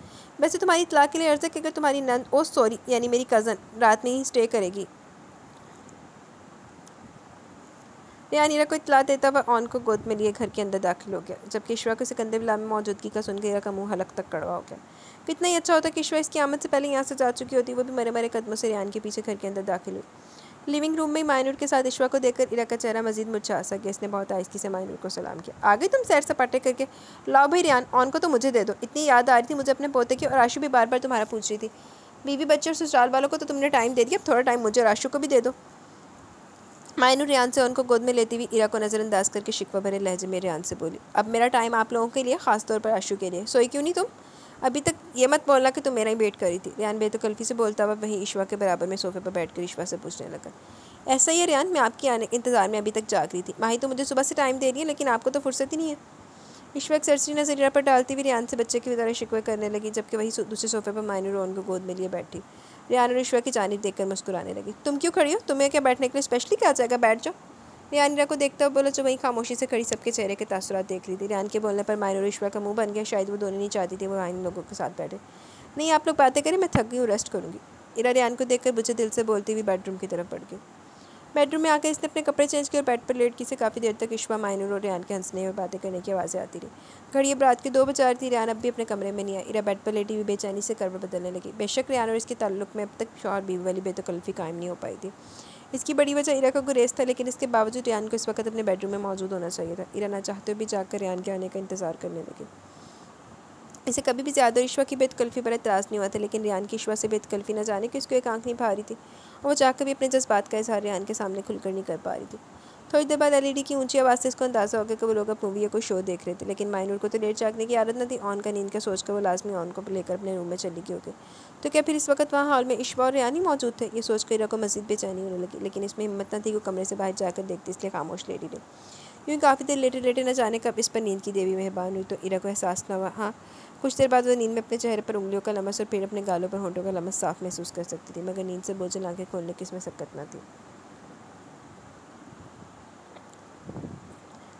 वैसे तुम्हारी इतला के लिए अर्ज़ है कि अगर तुम्हारी नंद यानी मेरी कज़न रात में ही स्टे करेगी। रेहान इरा को इतला देता हुआ ऑन को गोद में लिए घर के अंदर दाखिल हो गया, जबकि ईश्वा को सिकंदर बिला में मौजूदगी का सुनकर इरा का मुंह हलक तक कड़वा हो गया। कितना ही अच्छा होता कि ईश्वा इसकी आमद से पहले यहाँ से जा चुकी होती, वो भी मरे मरे कदमों से रेहान के पीछे घर के अंदर दाखिल हुई। लिविंग रूम में मायनूर के साथ ईश्वा को देखकर इरा का चेहरा मजीद मुरझा सा गया। इसने बहुत आहिस्ती से मायनूर को सलाम किया। आ गई तुम सैर सपाटे करके? लाओ भाई रेहान, ऑन को तो मुझे दे दो। इतनी याद आ रही थी मुझे अपने पोते की, और आशु भी बार बार तुम्हारा पूछ रही थी। बीवी बच्चे और ससुराल वालों को तो तुमने टाइम दे दिया, अब थोड़ा टाइम मुझे और आशु को भी दे दो। मायनूर रेहान से उनको गोद में लेती हुई इरा को नज़रअंदाज करके शिकवा भरे लहजे में रेहान से बोली। अब मेरा टाइम आप लोगों के लिए, ख़ासतौर पर आशु के लिए। सोई क्यों नहीं तुम? अभी तक ये मत बोलना कि तुम मेरा ही वेट करी थी। रेहान बेतकल्फ़ी से बोलता हुआ वहीं ईश्वा के बराबर में सोफे पर बैठकर ईश्वा से पूछने लगा। ऐसा ही है रेहान, मैं आपके आने इंतज़ार में अभी तक जाग रही थी। माही तो मुझे सुबह से टाइम दे रही है, लेकिन आपको तो फुर्सत ही नहीं है। ईश्वा एक सरसरी नज़र इरा पर डालती हुई रेहान से बच्चे की तरह शिकवे करने लगी, जबकि वही दूसरे सोफे पर मायनूर उनको गोद में लिए बैठी रेहान और ईश्वा की जानिब देखकर मुस्कुराने लगी। तुम क्यों खड़ी हो? तुम्हें क्या बैठने के लिए स्पेशली क्या जाएगा, बैठ जाओ। रेहान इरा को देखता हुआ बोला, जो वहीं खामोशी से खड़ी सबके चेहरे के तासुरात देख रही थी। रेहान के बोलने पर मायनूर और ईश्वा का मुंह बन गया। शायद वो दोनों नहीं चाहती थी वो वहाँ इन लोगों के साथ बैठे। नहीं, आप लोग बातें करें, मैं थक गई हूँ, रेस्ट करूँगी। इरा रेहान को देखकर बुझे दिल से बोलती हुई बेडरूम की तरफ बढ़ गई। बेडरूम में आकर इसने अपने कपड़े चेंज किए और बेड पर लेट की से काफ़ी देर तक ईश्वा, मायनूर और रेहान के हंसने और बातें करने की आवाज़ें आती रही। घड़ी अब रात की 2 बज रही थी। रेहान अब भी अपने कमरे में नहीं आया। इरा बेड पर लेटी हुई बेचैनी से करवट बदलने लगी। बेशक रेहान और इसके ताल्लुक में अब तक शौहर बीवी वाली बेतकल्लुफ़ी कायम नहीं हो पाई थी। इसकी बड़ी वजह इरा का गुरेज था, लेकिन इसके बावजूद रेहान को इस वक्त अपने बेडरूम में मौजूद होना चाहिए था। इरा ना चाहते हुए भी जाकर रेहान के आने का इंतज़ार करने लगी। इसे कभी भी ज़्यादा ईश्वा की बेतकल्फ़ी पर एतराज़ नहीं हुआ था, लेकिन रेहान की ईश्वा से बेतकल्फ़ी न जाने कि उसको एक आंख नहीं भा रही थी, और वो चाहकर भी अपने जज्बात का इजहार रेहान के सामने खुलकर नहीं कर पा रही थी। थोड़ी देर बाद एलईडी की ऊंची आवाज़ से इसको अंदाज़ा हो गया कि वो लोग अब मूवी या कोई शो देख रहे थे, लेकिन मायनूर को तो लेट जागने की आदत न थी। ऑन का नींद का सोचकर वो लाजमी ऑन को लेकर अपने रूम में चली गई होगी। तो क्या फिर इस वक्त वहाँ हॉल में ईश्वा और रेहान ही मौजूद थे? ये सोचकर इरा को मज़ीद बेचैनी होने लगी, लेकिन इसमें हिम्मत न थी कि कमरे से बाहर जाकर देखती, इसलिए खामोश लेटी रही। यूँ काफ़ी देर लेटे लेटे न जाने कब इस पर नींद की देवी मेहरबान हुई, तो इरा को एहसास न हुआ। हाँ, कुछ देर बाद वह नींद में अपने चेहरे पर उंगलियों का लमस और फिर अपने गालों पर होंठों का लमस साफ महसूस कर सकती थी, मगर नींद से बोझल आंखें खोलने की इसमें सकत न थी।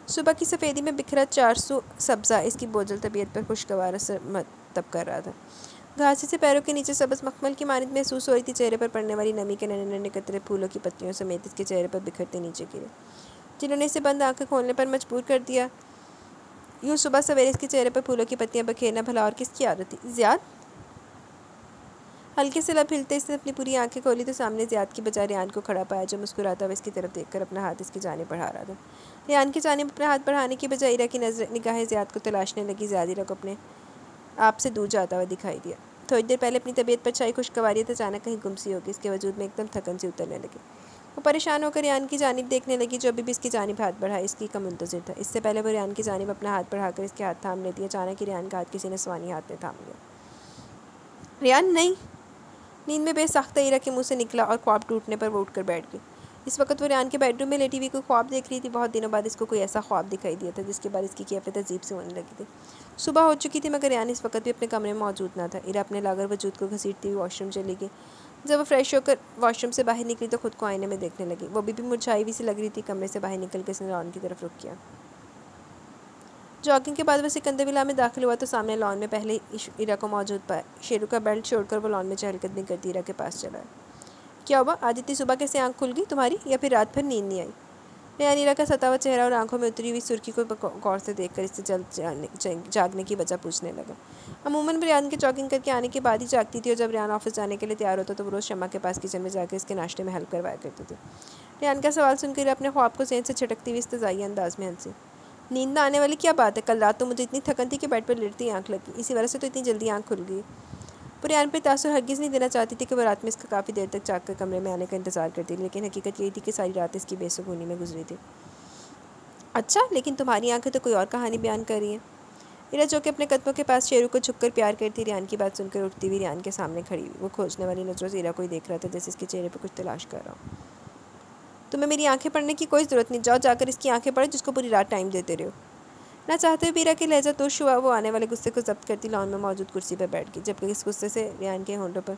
सुबह की सफ़ेदी में बिखरा 400 सब्ज़ा इसकी बोझल तबीयत पर खुशगवार असर मरतब कर रहा था। घासी से पैरों के नीचे सबज मखमल की मानिद महसूस हो रही थी। चेहरे पर पड़ने वाली नमी के नन्हे नन्हे कतरे फूलों की पत्तियों समेत इसके चेहरे पर बिखरते नीचे गिरे, जिन्होंने इसे बंद आंखें खोलने पर मजबूर कर दिया। यूँ सुबह सवेरे इसके चेहरे पर फूलों की पत्तियां बखेरना भला और किसकी आदत थी? ज़ियाद। हल्के से लब हिलते इसने अपनी पूरी आंखें खोली तो सामने ज़ियाद की बजाय रेहान को खड़ा पाया, जो मुस्कुराता हुआ इसकी तरफ देखकर अपना हाथ इसकी जानिब बढ़ा रहा था। रेहान की जानिब अपना हाथ बढ़ाने की बजाय इरा की निगाहें ज़ियाद को तलाशने लगी। ज़ियाद इरा को अपने आप से दूर जाता हुआ दिखाई दिया। थोड़ी देर पहले अपनी तबीयत पर छाई खुशगवारी अचानक कहीं गुमसी होगी। इसके वजूद में एकदम थकन सी उतरने लगी। वो परेशान होकर रेहान की जानिब देखने लगी, जो अभी भी इसकी जानिब हाथ बढ़ा इसकी का मुंतज़िर था। इससे पहले वो रेहान की जानिब अपना हाथ बढ़ाकर इसके हाथ थाम लेती। अचानक ही रेहान का हाथ किसी ने स्वानी हाथ में थाम लिया। रेहान नहीं। नींद में बेसाख्ता इरा के मुंह से निकला और ख्वाब टूटने पर वो उठकर बैठ गई। इस वक्त वो रेहान के बेडरूम में लेटी हुई कोई ख्वाब देख रही थी। बहुत दिनों बाद इसको कोई ऐसा ख्वाब दिखाई दिया था जिसके बाद इसकी कैफियत अजीब सी होने लगी थी। सुबह हो चुकी थी, मगर रेहान इस वक्त भी अपने कमरे में मौजूद ना था। इरा अपने लागर वजूद को घसीटती हुई वॉशरूम चली गई। जब वो फ्रेश होकर वॉशरूम से बाहर निकली तो खुद को आईने में देखने लगी। वो भी मुरझाई हुई सी लग रही थी। कमरे से बाहर निकल कर इसने लॉन की तरफ रुख किया। जॉगिंग के बाद वह सिकंदर विला में दाखिल हुआ तो सामने लॉन में पहले इरा को मौजूद पाया। शेरू का बेल्ट छोड़कर वो लॉन में चहलकदमी करती इरा के पास चला। क्या हुआ? आज इतनी सुबह कैसे आँख खुल गई तुम्हारी, या फिर रात भर नींद नहीं आई? रेहान ईरा का सता हुआ चेहरा और आंखों में उतरी हुई सुर्खी को गौर से देखकर इससे जल्द जागने की वजह पूछने लगा। अमूमन रेहान के जॉगिंग करके आने के बाद ही जागती थी और जब रेहान ऑफिस जाने के लिए तैयार होता तो वो रोज़ शम्मा के पास किचन में जाकर इसके नाश्ते में हेल्प करवाया करते थे। रेहान का सवाल सुनकर अपने ख्वाब को सेहत से छिटकती हुई इस्तज़ाई अंदाज में हंसी। नींद ना आने वाली क्या बात है, कल रात तो मुझे इतनी थकन थी कि बेड पर लेटती आँख लगी, इसी वजह से तो इतनी जल्दी आँख खुल गई। रेहान पर तासुर हरगिज़ नहीं देना चाहती थी कि वो रात में इसका काफ़ी देर तक जाकर कमरे में आने का इंतज़ार करती, लेकिन हकीकत यही थी कि सारी रात इसकी बेसुकूनी में गुजरी थी। अच्छा, लेकिन तुम्हारी आंखें तो कोई और कहानी बयान कर रही हैं। ईरा जो कि अपने कदमों के पास शेरू को झुककर प्यार करती, रेहान की बात सुनकर उठती हुई रेहान के सामने खड़ी हुई। वो खोजने वाली नजरों से ईरा को ही देख रहा था, जैसे इसके चेहरे पर कुछ तलाश कर रहा हो। तुम्हें मेरी आंखें पढ़ने की कोई ज़रूरत नहीं, जाओ जाकर इसकी आंखें पढ़ो जिसको पूरी रात टाइम देते रहो। ना चाहते हुए ईरा की लहजा तुश हुआ, वो आने वाले गुस्से को जब्त करती लॉन में मौजूद कुर्सी पर बैठ गई, जबकि इस गुस्से से रेहान के होंठों पर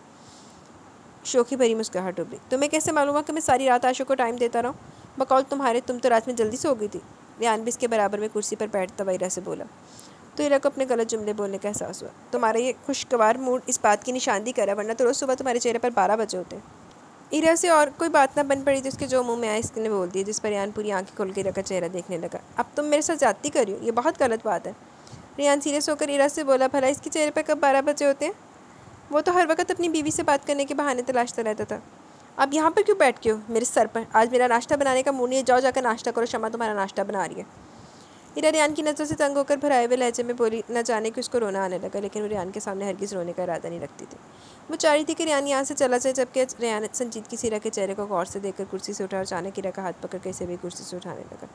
शोखी भरी मुस्कुराहट उभरी। तुम्हें कैसे मालूम है कि मैं सारी रात आशु को टाइम देता रहा? बकौल तुम्हारे, तुम तो रात में जल्दी सो गई थी। रेहान भी इसके बराबर में कुर्सी पर बैठता ईरा से बोला। तो ईरा को अपने गलत जुमले बोलने का एहसास हुआ। तुम्हारा ये खुशगवार मूड इस बात की निशानदी करा, वरना तो रोज़ सुबह तुम्हारे चेहरे पर 12 बजे होते। ईरा से और कोई बात ना बन पड़ी तो उसके जो मुंह में आया इसने बोल दिया, जिस पर रेहान पूरी आंखें खोल के ईरा का चेहरा देखने लगा। अब तुम मेरे साथ ज्यादती कर रही हो, ये बहुत गलत बात है। रेहान सीरियस होकर ईरा से बोला, भला इसके चेहरे पर कब 12 बजे होते हैं? वो तो हर वक्त अपनी बीवी से बात करने के बहाने तलाशता रहता था। अब यहाँ पर क्यों बैठ के हो मेरे सर पर? आज मेरा नाश्ता बनाने का मूड नहीं है, जाओ जाकर नाश्ता करो, शम्मा तुम्हारा नाश्ता बना रही है। ईरा रेहान की नज़र से तंग होकर भराए हुए लहजे में बोली। न जाने कि उसको रोना आने लगा, लेकिन वो रेहान के सामने हरगिज़ रोने का इरादा नहीं रखती थी। वो चाह रही थी कि रेहान यहाँ से चला जाए, जबकि रेहान संजीदगी से ईरा के चेहरे को गौर से देखकर कुर्सी से उठा और अचानक ईरा का हाथ पकड़ कर इसे भी कुर्सी से उठाने लगा।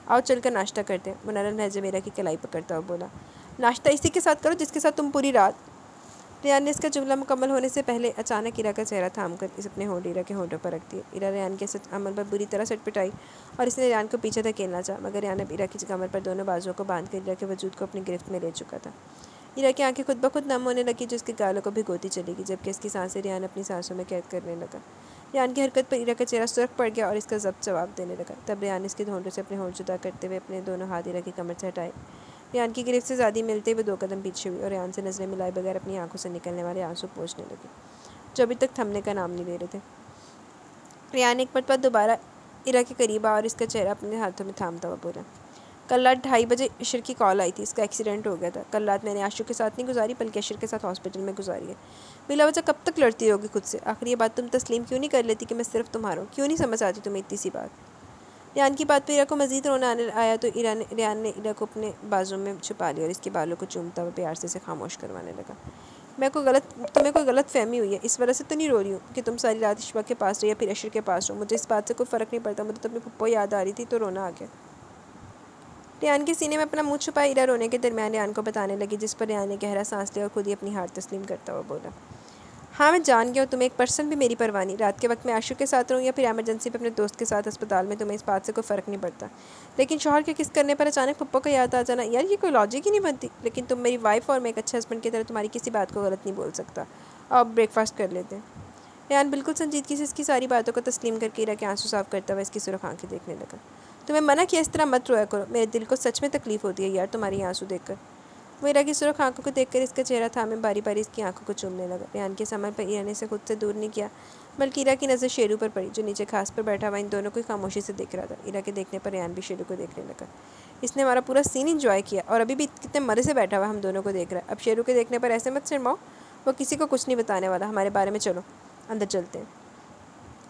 आओ चलकर नाश्ता करते हैं, वो नरम लहजे में ईरा की कलाई पकड़ता हुआ बोला। नाश्ता इसी के साथ करो जिसके साथ तुम पूरी रात। रेहान ने इसका जुमला मुकम्मल होने से पहले अचानक ईरा का चेहरा थामकर इस अपने होंठ ईरा के होंठों पर रख दिया। ईरा रेहान के अमल पर बुरी तरह सटपिटाई और इसने रेहान को पीछे धकेलना चाहा, मगर रेहान अब ईरा की कमर पर दोनों बाजुओं को बांधकर ईरा के वजूद को अपनी गिरफ्त में ले चुका था। ईरा की आंखें खुद ब खुद नम होने लगी, जो इसके गालों को भिगोती चली गई, जबकि इसकी सांसें रेहान अपनी सांसों में कैद करने लगा। रेहान की हरकत पर ईरा का चेहरा सुर्ख पड़ गया और इसका जब्त जवाब देने लगा। तब रेहान इसके होंठों से अपने होंठ जुदा करते हुए अपने दोनों हाथ ईरा की कमर से हटाए। रेहान की गिरफ्त से ज़्यादा मिलते हुए 2 कदम पीछे हुई और रेहान से नजरें मिलाए बगैर अपनी आंखों से निकलने वाले आंसू पोंछने लगे, जो अभी तक थमने का नाम नहीं ले रहे थे। रेहान एक पल दोबारा ईरा के करीब आया और इसका चेहरा अपने हाथों में थामता हुआ बोला। कल रात 2:30 बजे अशर की कॉल आई थी, इसका एक्सीडेंट हो गया था। कल रात मैंने आशु के साथ नहीं गुजारी, बल्कि अशर के साथ हॉस्पिटल में गुजारी है। बिला वजह कब तक लड़ती होगी खुद से? आखिर ये बात तुम तस्लीम क्यों नहीं कर लेती कि मैं सिर्फ तुम्हारा हूँ? क्यों नहीं समझ आती तुम्हें इतनी सी बात? रेहान की बात पर ईरा को मजीद रोना आने आया तो रेहान ने ईरा को अपने बाजू में छुपा लिया और इसके बालों को चूमता हुआ प्यार से खामोश करवाने लगा। तुम्हें कोई गलत फहमी हुई है, इस वजह से तो नहीं रो रही हूँ कि तुम सारी रात इश्वा के पास रही या फिर अशर के पास रहो। मुझे इस बात से कोई फ़र्क नहीं पड़ता, मुझे तो अपनी पप्पो याद आ रही थी तो रोना आ गया। रेहान के सीने में अपना मुँह छुपाया ईरा रोने के दरमियान रेहान को बताने लगी, जिस पर रेहान ने गहरा सांस लिया और खुद ही अपनी हार तस्लीम करता हुआ बोला। हाँ, मैं जान गया हूँ तुम्हें 1% भी मेरी परवाह नहीं। रात के वक्त मैं आशु के साथ रहूँ या फिर एमरजेंसी पे अपने दोस्त के साथ अस्पताल में, तुम्हें इस बात से कोई फ़र्क नहीं पड़ता। लेकिन शौहर के किस करने पर अचानक पप्पो का याद आ जाना, यार ये कोई लॉजिक ही नहीं बनती। लेकिन तुम मेरी वाइफ और मैं एक अच्छे हस्बैंड की तरह तुम्हारी किसी बात को गलत नहीं बोल सकता। अब ब्रेकफास्ट कर लेते हैं। रेहान बिल्कुल संजीदगी से इसकी सारी बातों को तस्लीम करके ईरा के आंसू साफ करता हुआ इसकी सुर्ख आंखें देखने लगा। तुम्हें मना किया इस तरह मत रोया करो, मेरे दिल को सच में तकलीफ़ होती है यार तुम्हारी आंसू देखकर। वो ईरा की सुर्ख आंखों को देखकर इसका चेहरा थामे बारी बारी इसकी आंखों को चूमने लगा। रेहान के समय पर ईरा ने इसे खुद से दूर नहीं किया, बल्कि ईरा की नज़र शेरू पर पड़ी, जो नीचे घास पर बैठा हुआ इन दोनों को खामोशी से देख रहा था। ईरा के देखने पर रेहान भी शेरू को देखने लगा। इसने हमारा पूरा सीन इंजॉय किया और अभी भी कितने मज़े से बैठा हुआ हम दोनों को देख रहा है। अब शेरू के देखने पर ऐसे मत शर्माओ, वो किसी को कुछ नहीं बताने वाला हमारे बारे में। चलो अंदर चलते हैं।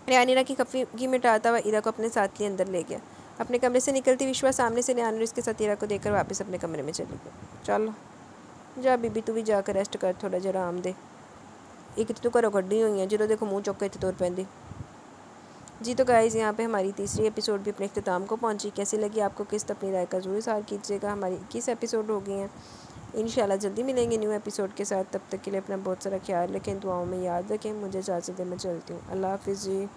रेहान ईरा की खफगी मिटाता हुआ ईरा को अपने साथ लिए अंदर ले गया। अपने कमरे से निकलती विश्वा सामने से रेहान और इसके साथ ईरा को देखकर वापस अपने कमरे में चली गई। चलो जा बीबी, तू भी जाकर रेस्ट कर, थोड़ा जरा आराम दे। एक तो घरों कड्डी हुई है, जो देखो मुँह चौक के तुर पैंदी। जी तो गाइस, यहाँ पे हमारी तीसरी एपिसोड भी अपने इख्तिताम को पहुँची। कैसी लगी आपको किस्त, अपनी राय का ज़रूर इज़हार कीजिएगा। हमारी 21 एपिसोड हो गई हैं। इंशाल्लाह जल्दी मिलेंगे न्यू एपिसोड के साथ। तब तक के लिए अपना बहुत सारा ख्याल रखें, दुआओं में याद रखें। मुझे इजाज़त दें, मैं चलती हूँ। अल्लाह हाफ़िज़ जी।